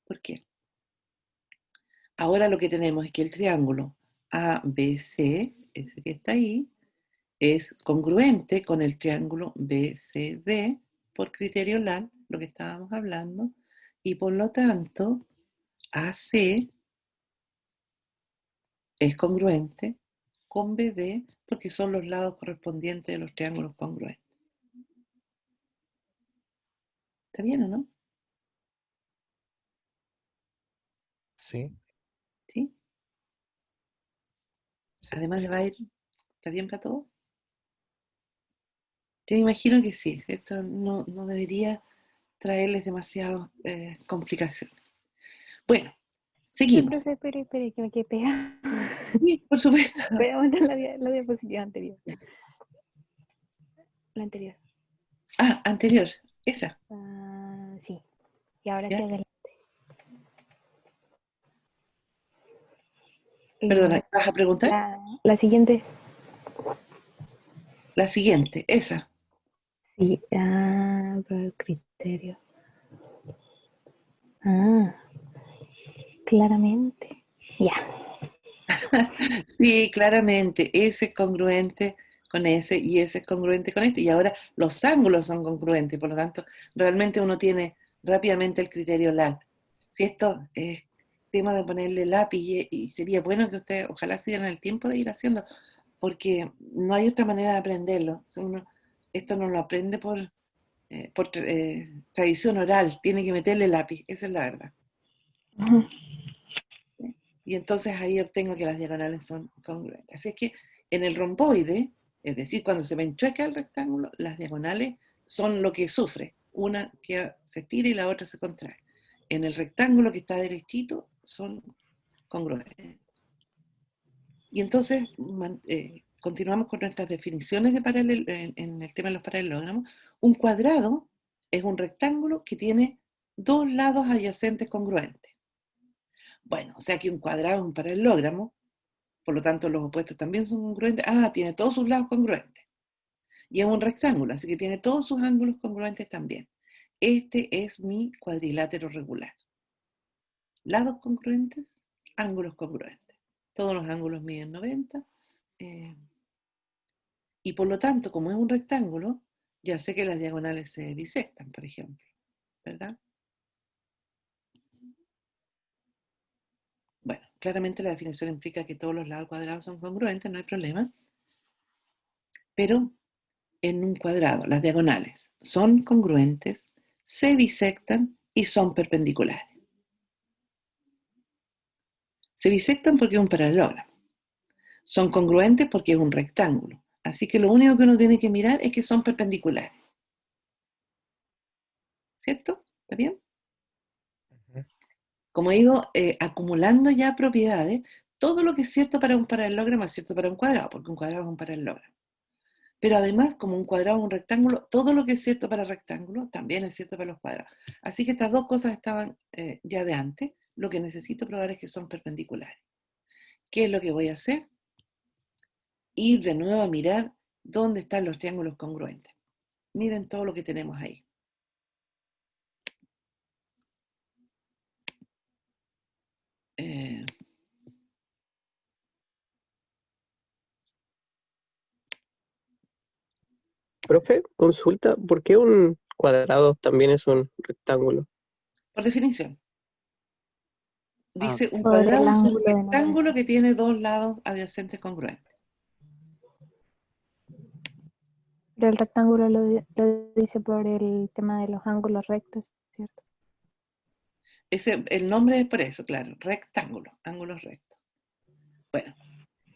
por qué. Ahora lo que tenemos es que el triángulo ABC, ese que está ahí, es congruente con el triángulo BCD por criterio LAL, lo que estábamos hablando, y por lo tanto AC es congruente con BD porque son los lados correspondientes de los triángulos congruentes. ¿Está bien o no? Sí. ¿Sí? Además le va a ir, ¿está bien para todos? Yo imagino que sí, esto no debería traerles demasiadas complicaciones. Bueno, Sí, seguimos. profe, espere, que me quedé pegada. Sí, por supuesto. Voy a mandar la diapositiva anterior. La anterior. Ah, anterior, esa. Ah, sí. Y ahora ¿Ya? hacia adelante. Perdona, ¿vas a preguntar? La siguiente. La siguiente, esa. Sí. Por el criterio. Ah, claramente. Ya. Sí, claramente, ese es congruente con ese y ese es congruente con este. Y ahora los ángulos son congruentes, por lo tanto, realmente uno tiene rápidamente el criterio LAL. Si esto es tema de ponerle lápiz y sería bueno que ustedes ojalá se dieran el tiempo de ir haciendo, porque no hay otra manera de aprenderlo. O sea, esto no lo aprende por tradición oral, tiene que meterle lápiz, esa es la verdad. Ujú. Y entonces ahí obtengo que las diagonales son congruentes. Así es que en el romboide, es decir, cuando se me enchueca el rectángulo, las diagonales son lo que sufre. Una que se estira y la otra se contrae. En el rectángulo que está derechito, son congruentes. Y entonces continuamos con nuestras definiciones de en el tema de los paralelogramos. Un cuadrado es un rectángulo que tiene dos lados adyacentes congruentes. Bueno, o sea que un cuadrado es un paralelogramo, por lo tanto los opuestos también son congruentes. Ah, tiene todos sus lados congruentes. Y es un rectángulo, así que tiene todos sus ángulos congruentes también. Este es mi cuadrilátero regular. Lados congruentes, ángulos congruentes. Todos los ángulos miden 90. Y por lo tanto, como es un rectángulo, ya sé que las diagonales se bisectan, por ejemplo. ¿Verdad? Bueno, claramente la definición implica que todos los lados cuadrados son congruentes, no hay problema. Pero en un cuadrado, las diagonales son congruentes, se bisectan y son perpendiculares. Se bisectan porque es un paralelogramo. Son congruentes porque es un rectángulo. Así que lo único que uno tiene que mirar es que son perpendiculares. ¿Cierto? ¿Está bien? Como digo, acumulando ya propiedades, todo lo que es cierto para un paralelogramo es cierto para un cuadrado, porque un cuadrado es un paralelogramo. Pero además, como un cuadrado es un rectángulo, todo lo que es cierto para rectángulos también es cierto para los cuadrados. Así que estas dos cosas estaban ya de antes. Lo que necesito probar es que son perpendiculares. ¿Qué es lo que voy a hacer? Ir de nuevo a mirar dónde están los triángulos congruentes. Miren todo lo que tenemos ahí. Profe, consulta, ¿por qué un cuadrado también es un rectángulo? Por definición. Dice, un Por el cuadrado es un ángulo de 90. rectángulo que tiene dos lados adyacentes congruentes. Pero el rectángulo lo dice por el tema de los ángulos rectos, ¿cierto? El nombre es por eso, claro, rectángulo, ángulos rectos. Bueno,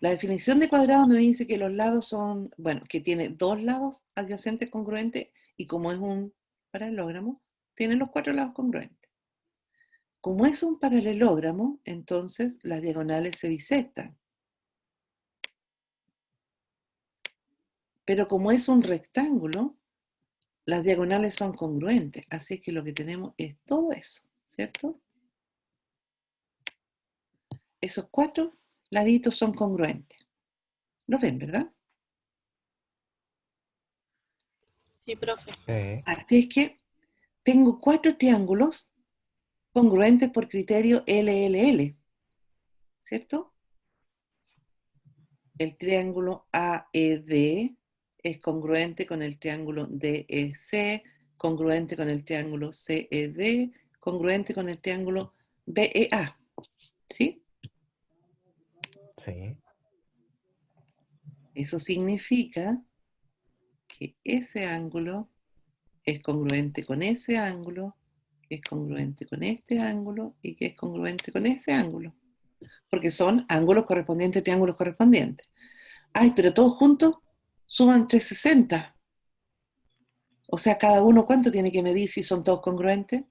la definición de cuadrado me dice que los lados son, bueno, que tiene dos lados adyacentes congruentes y como es un paralelogramo, tiene los cuatro lados congruentes. Como es un paralelogramo, entonces las diagonales se bisectan. Pero como es un rectángulo, las diagonales son congruentes. Así que lo que tenemos es todo eso, ¿cierto? Esos cuatro laditos son congruentes. ¿Lo ven, verdad? Sí, profe. Sí. Así es que tengo cuatro triángulos congruentes por criterio LLL, ¿cierto? El triángulo AED es congruente con el triángulo DEC, congruente con el triángulo CED, congruente con el triángulo BEA, ¿sí? Sí. Eso significa que ese ángulo es congruente con ese ángulo, que es congruente con este ángulo y que es congruente con ese ángulo. Porque son ángulos correspondientes, triángulos correspondientes. Ay, pero todos juntos suman 360. O sea, cada uno, ¿cuánto tiene que medir si son todos congruentes?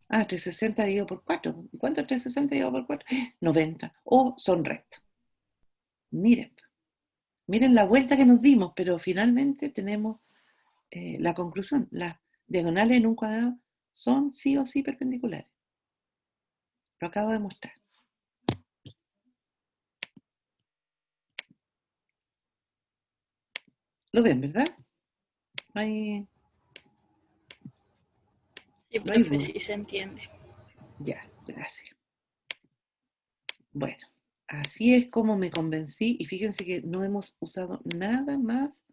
Ah, 360 dividido por 4. ¿Y cuánto es 360 dividido por 4? 90. O son rectos. Miren la vuelta que nos dimos, pero finalmente tenemos la conclusión. Las diagonales en un cuadrado son sí o sí perpendiculares. Lo acabo de mostrar. ¿Lo ven, verdad? No hay... Sí, No hay profe, duda. sí se entiende. Ya, gracias. Bueno, así es como me convencí y fíjense que no hemos usado nada más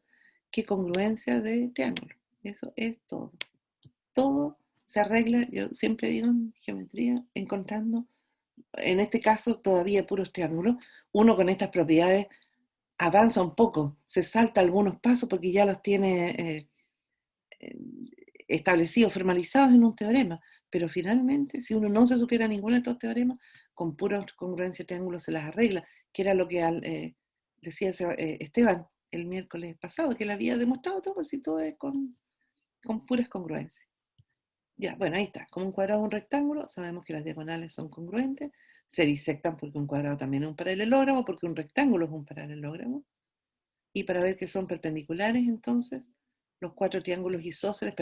que congruencia de triángulo. Eso es todo. Todo se arregla, yo siempre digo en geometría, encontrando, en este caso todavía puros triángulos. Uno con estas propiedades avanza un poco, se salta algunos pasos porque ya los tiene establecidos, formalizados en un teorema. Pero finalmente, si uno no se supiera ninguno de estos teoremas, con pura congruencia de triángulos se las arregla, que era lo que decía Esteban el miércoles pasado, que él había demostrado todo, pues si todo es con puras congruencias. Ya, bueno, ahí está. Como un cuadrado es un rectángulo, sabemos que las diagonales son congruentes. se bisectan porque un cuadrado también es un paralelogramo, porque un rectángulo es un paralelogramo. Y para ver que son perpendiculares, entonces, los 4 triángulos isósceles,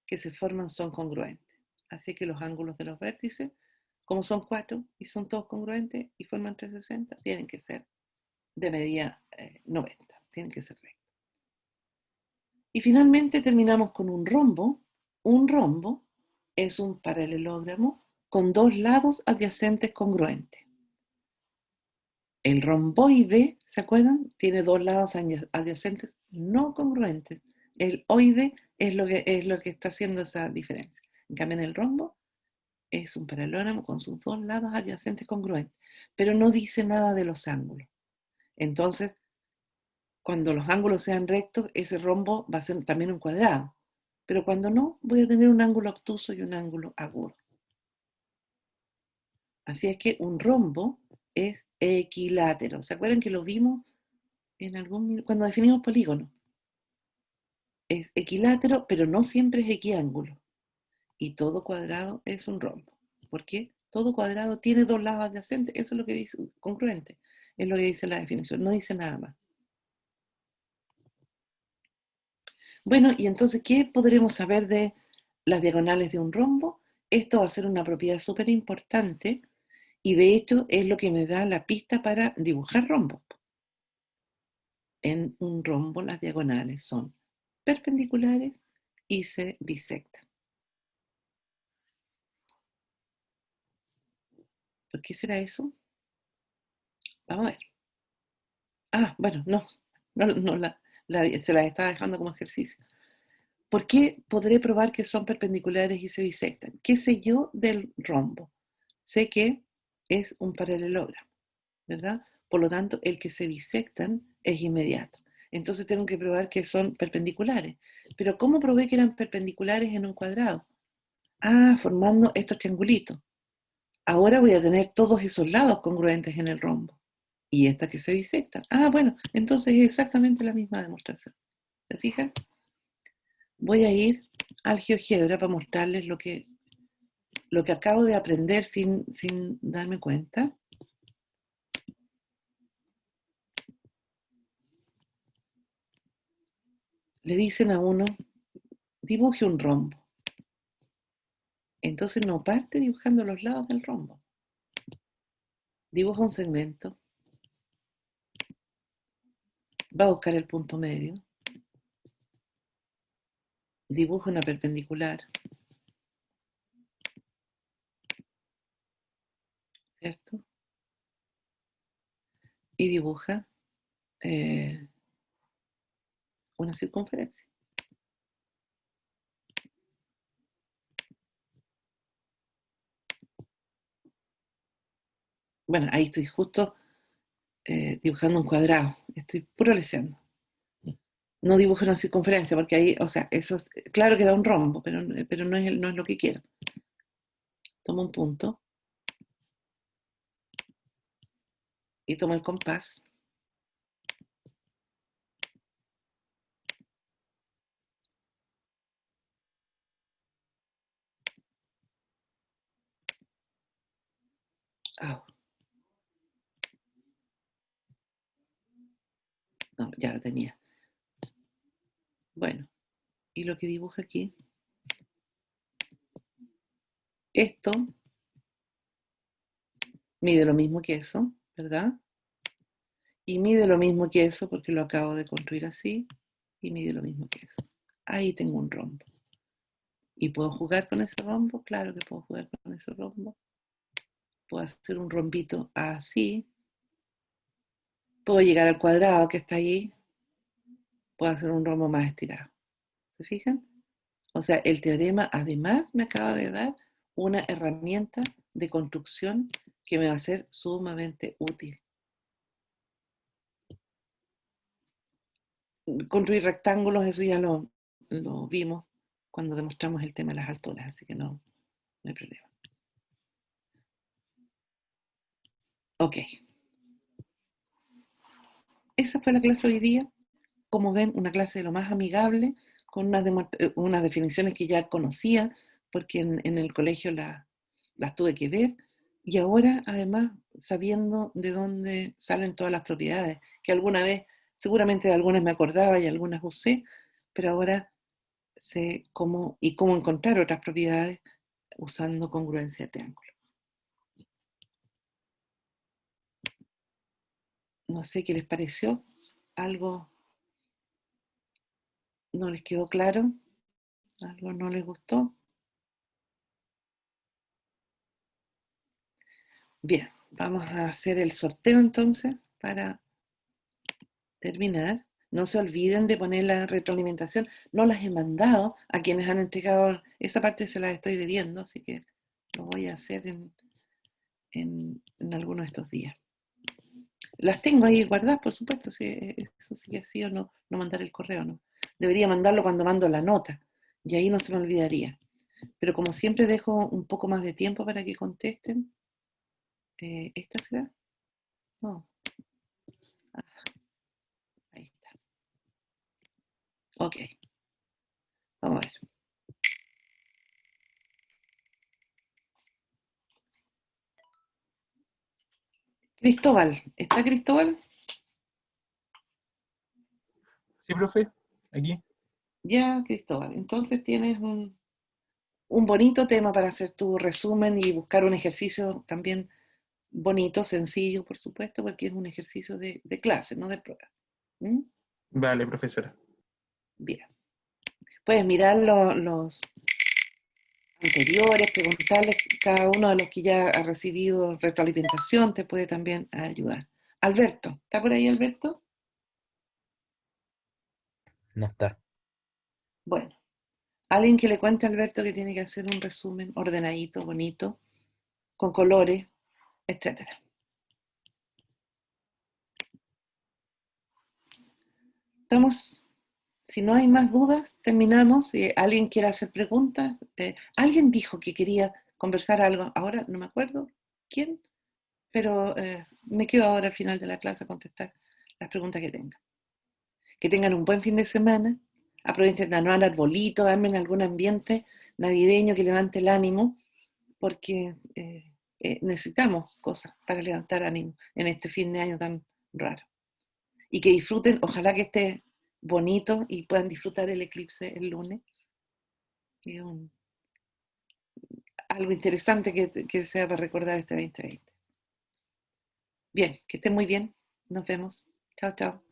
que se forman son congruentes. Así que los ángulos de los vértices, como son 4 y son todos congruentes y forman 360, tienen que ser de medida 90, tienen que ser rectos. Y finalmente terminamos con un rombo. Un rombo es un paralelogramo con 2 lados adyacentes congruentes. El romboide, ¿se acuerdan? Tiene 2 lados adyacentes no congruentes. El oide es lo que está haciendo esa diferencia. En cambio, en el rombo es un paralelogramo con sus 2 lados adyacentes congruentes, pero no dice nada de los ángulos. Entonces, cuando los ángulos sean rectos, ese rombo va a ser también un cuadrado. Pero cuando no, voy a tener un ángulo obtuso y un ángulo agudo. Así es que un rombo es equilátero. ¿Se acuerdan que lo vimos cuando definimos polígono? Es equilátero, pero no siempre es equiángulo. Y todo cuadrado es un rombo. ¿Por qué? Todo cuadrado tiene 2 lados adyacentes. Eso es lo que dice, congruente. Es lo que dice la definición. No dice nada más. Bueno, y entonces, ¿qué podremos saber de las diagonales de un rombo? Esto va a ser una propiedad súper importante y de hecho es lo que me da la pista para dibujar rombos. En un rombo las diagonales son perpendiculares y se bisectan. ¿Por qué será eso? Vamos a ver. Bueno, se las estaba dejando como ejercicio. ¿Por qué podré probar que son perpendiculares y se bisectan? ¿Qué sé yo del rombo? Sé que es un paralelogramo, ¿verdad? Por lo tanto, el que se bisectan es inmediato. Entonces tengo que probar que son perpendiculares. Pero ¿cómo probé que eran perpendiculares en un cuadrado? Formando estos triangulitos. Ahora voy a tener todos esos lados congruentes en el rombo. Y estas que se bisectan. Bueno, entonces es exactamente la misma demostración. ¿Se fijan? Voy a ir al GeoGebra para mostrarles lo que acabo de aprender sin darme cuenta. Le dicen a uno, dibuje un rombo. Entonces no parte dibujando los lados del rombo. Dibuja un segmento. Va a buscar el punto medio. Dibuja una perpendicular. ¿Cierto? Y dibuja una circunferencia. Bueno, ahí estoy justo dibujando un cuadrado. Estoy puro leseando. No dibujo una circunferencia, porque ahí, eso es, claro que da un rombo, pero no es lo que quiero. Tomo un punto y tomo el compás. No, ya lo tenía. Bueno, y lo que dibuja aquí, esto mide lo mismo que eso, ¿verdad? Y mide lo mismo que eso porque lo acabo de construir así, y mide lo mismo que eso. Ahí tengo un rombo. ¿Y puedo jugar con ese rombo? Claro que puedo jugar con ese rombo. Puedo hacer un rombito así. Puedo llegar al cuadrado que está ahí. Puedo hacer un rombo más estirado. ¿Se fijan? O sea, el teorema además me acaba de dar una herramienta de construcción que me va a ser sumamente útil. Construir rectángulos, eso ya lo vimos cuando demostramos el tema de las alturas, así que no hay problema. Ok. Esa fue la clase de hoy día. Como ven, una clase de lo más amigable, con unas definiciones que ya conocía, porque en el colegio las tuve que ver, Y ahora, además, sabiendo de dónde salen todas las propiedades, que alguna vez, seguramente de algunas me acordaba y algunas usé, pero ahora sé cómo encontrar otras propiedades usando congruencia de triángulo. No sé qué les pareció, algo no les quedó claro, algo no les gustó. Bien, vamos a hacer el sorteo entonces para terminar. No se olviden de poner la retroalimentación. No las he mandado a quienes han entregado. Esa parte se las estoy debiendo, así que lo voy a hacer en alguno de estos días. Las tengo ahí guardadas, por supuesto. Si eso sí que sí o no, no mandar el correo, no. Debería mandarlo cuando mando la nota, y ahí no se me olvidaría. Pero como siempre dejo un poco más de tiempo para que contesten. ¿Esta será? No. Ah, ahí está. Ok, vamos a ver. Cristóbal, ¿está Cristóbal? Sí, profe, aquí. Ya, Cristóbal. Entonces tienes un bonito tema para hacer tu resumen y buscar un ejercicio también bonito, sencillo, por supuesto, porque es un ejercicio de clase, no de prueba. ¿Mm? Vale, profesora. Bien. Puedes mirar los anteriores, preguntarles, cada uno de los que ya ha recibido retroalimentación te puede también ayudar. Alberto, ¿está por ahí Alberto? No está. Bueno, alguien que le cuente a Alberto que tiene que hacer un resumen ordenadito, bonito, con colores, etcétera. Estamos, si no hay más dudas, terminamos. Si alguien quiere hacer preguntas, alguien dijo que quería conversar algo, ahora no me acuerdo quién, pero me quedo ahora al final de la clase a contestar las preguntas que tengan. Que tengan un buen fin de semana, aprovechen de armar arbolitos, armen algún ambiente navideño que levante el ánimo, porque necesitamos cosas para levantar ánimo en este fin de año tan raro. Y que disfruten, ojalá que esté bonito y puedan disfrutar el eclipse el lunes. Es algo interesante que sea para recordar este 2020. Bien, que estén muy bien. Nos vemos. Chao, chao.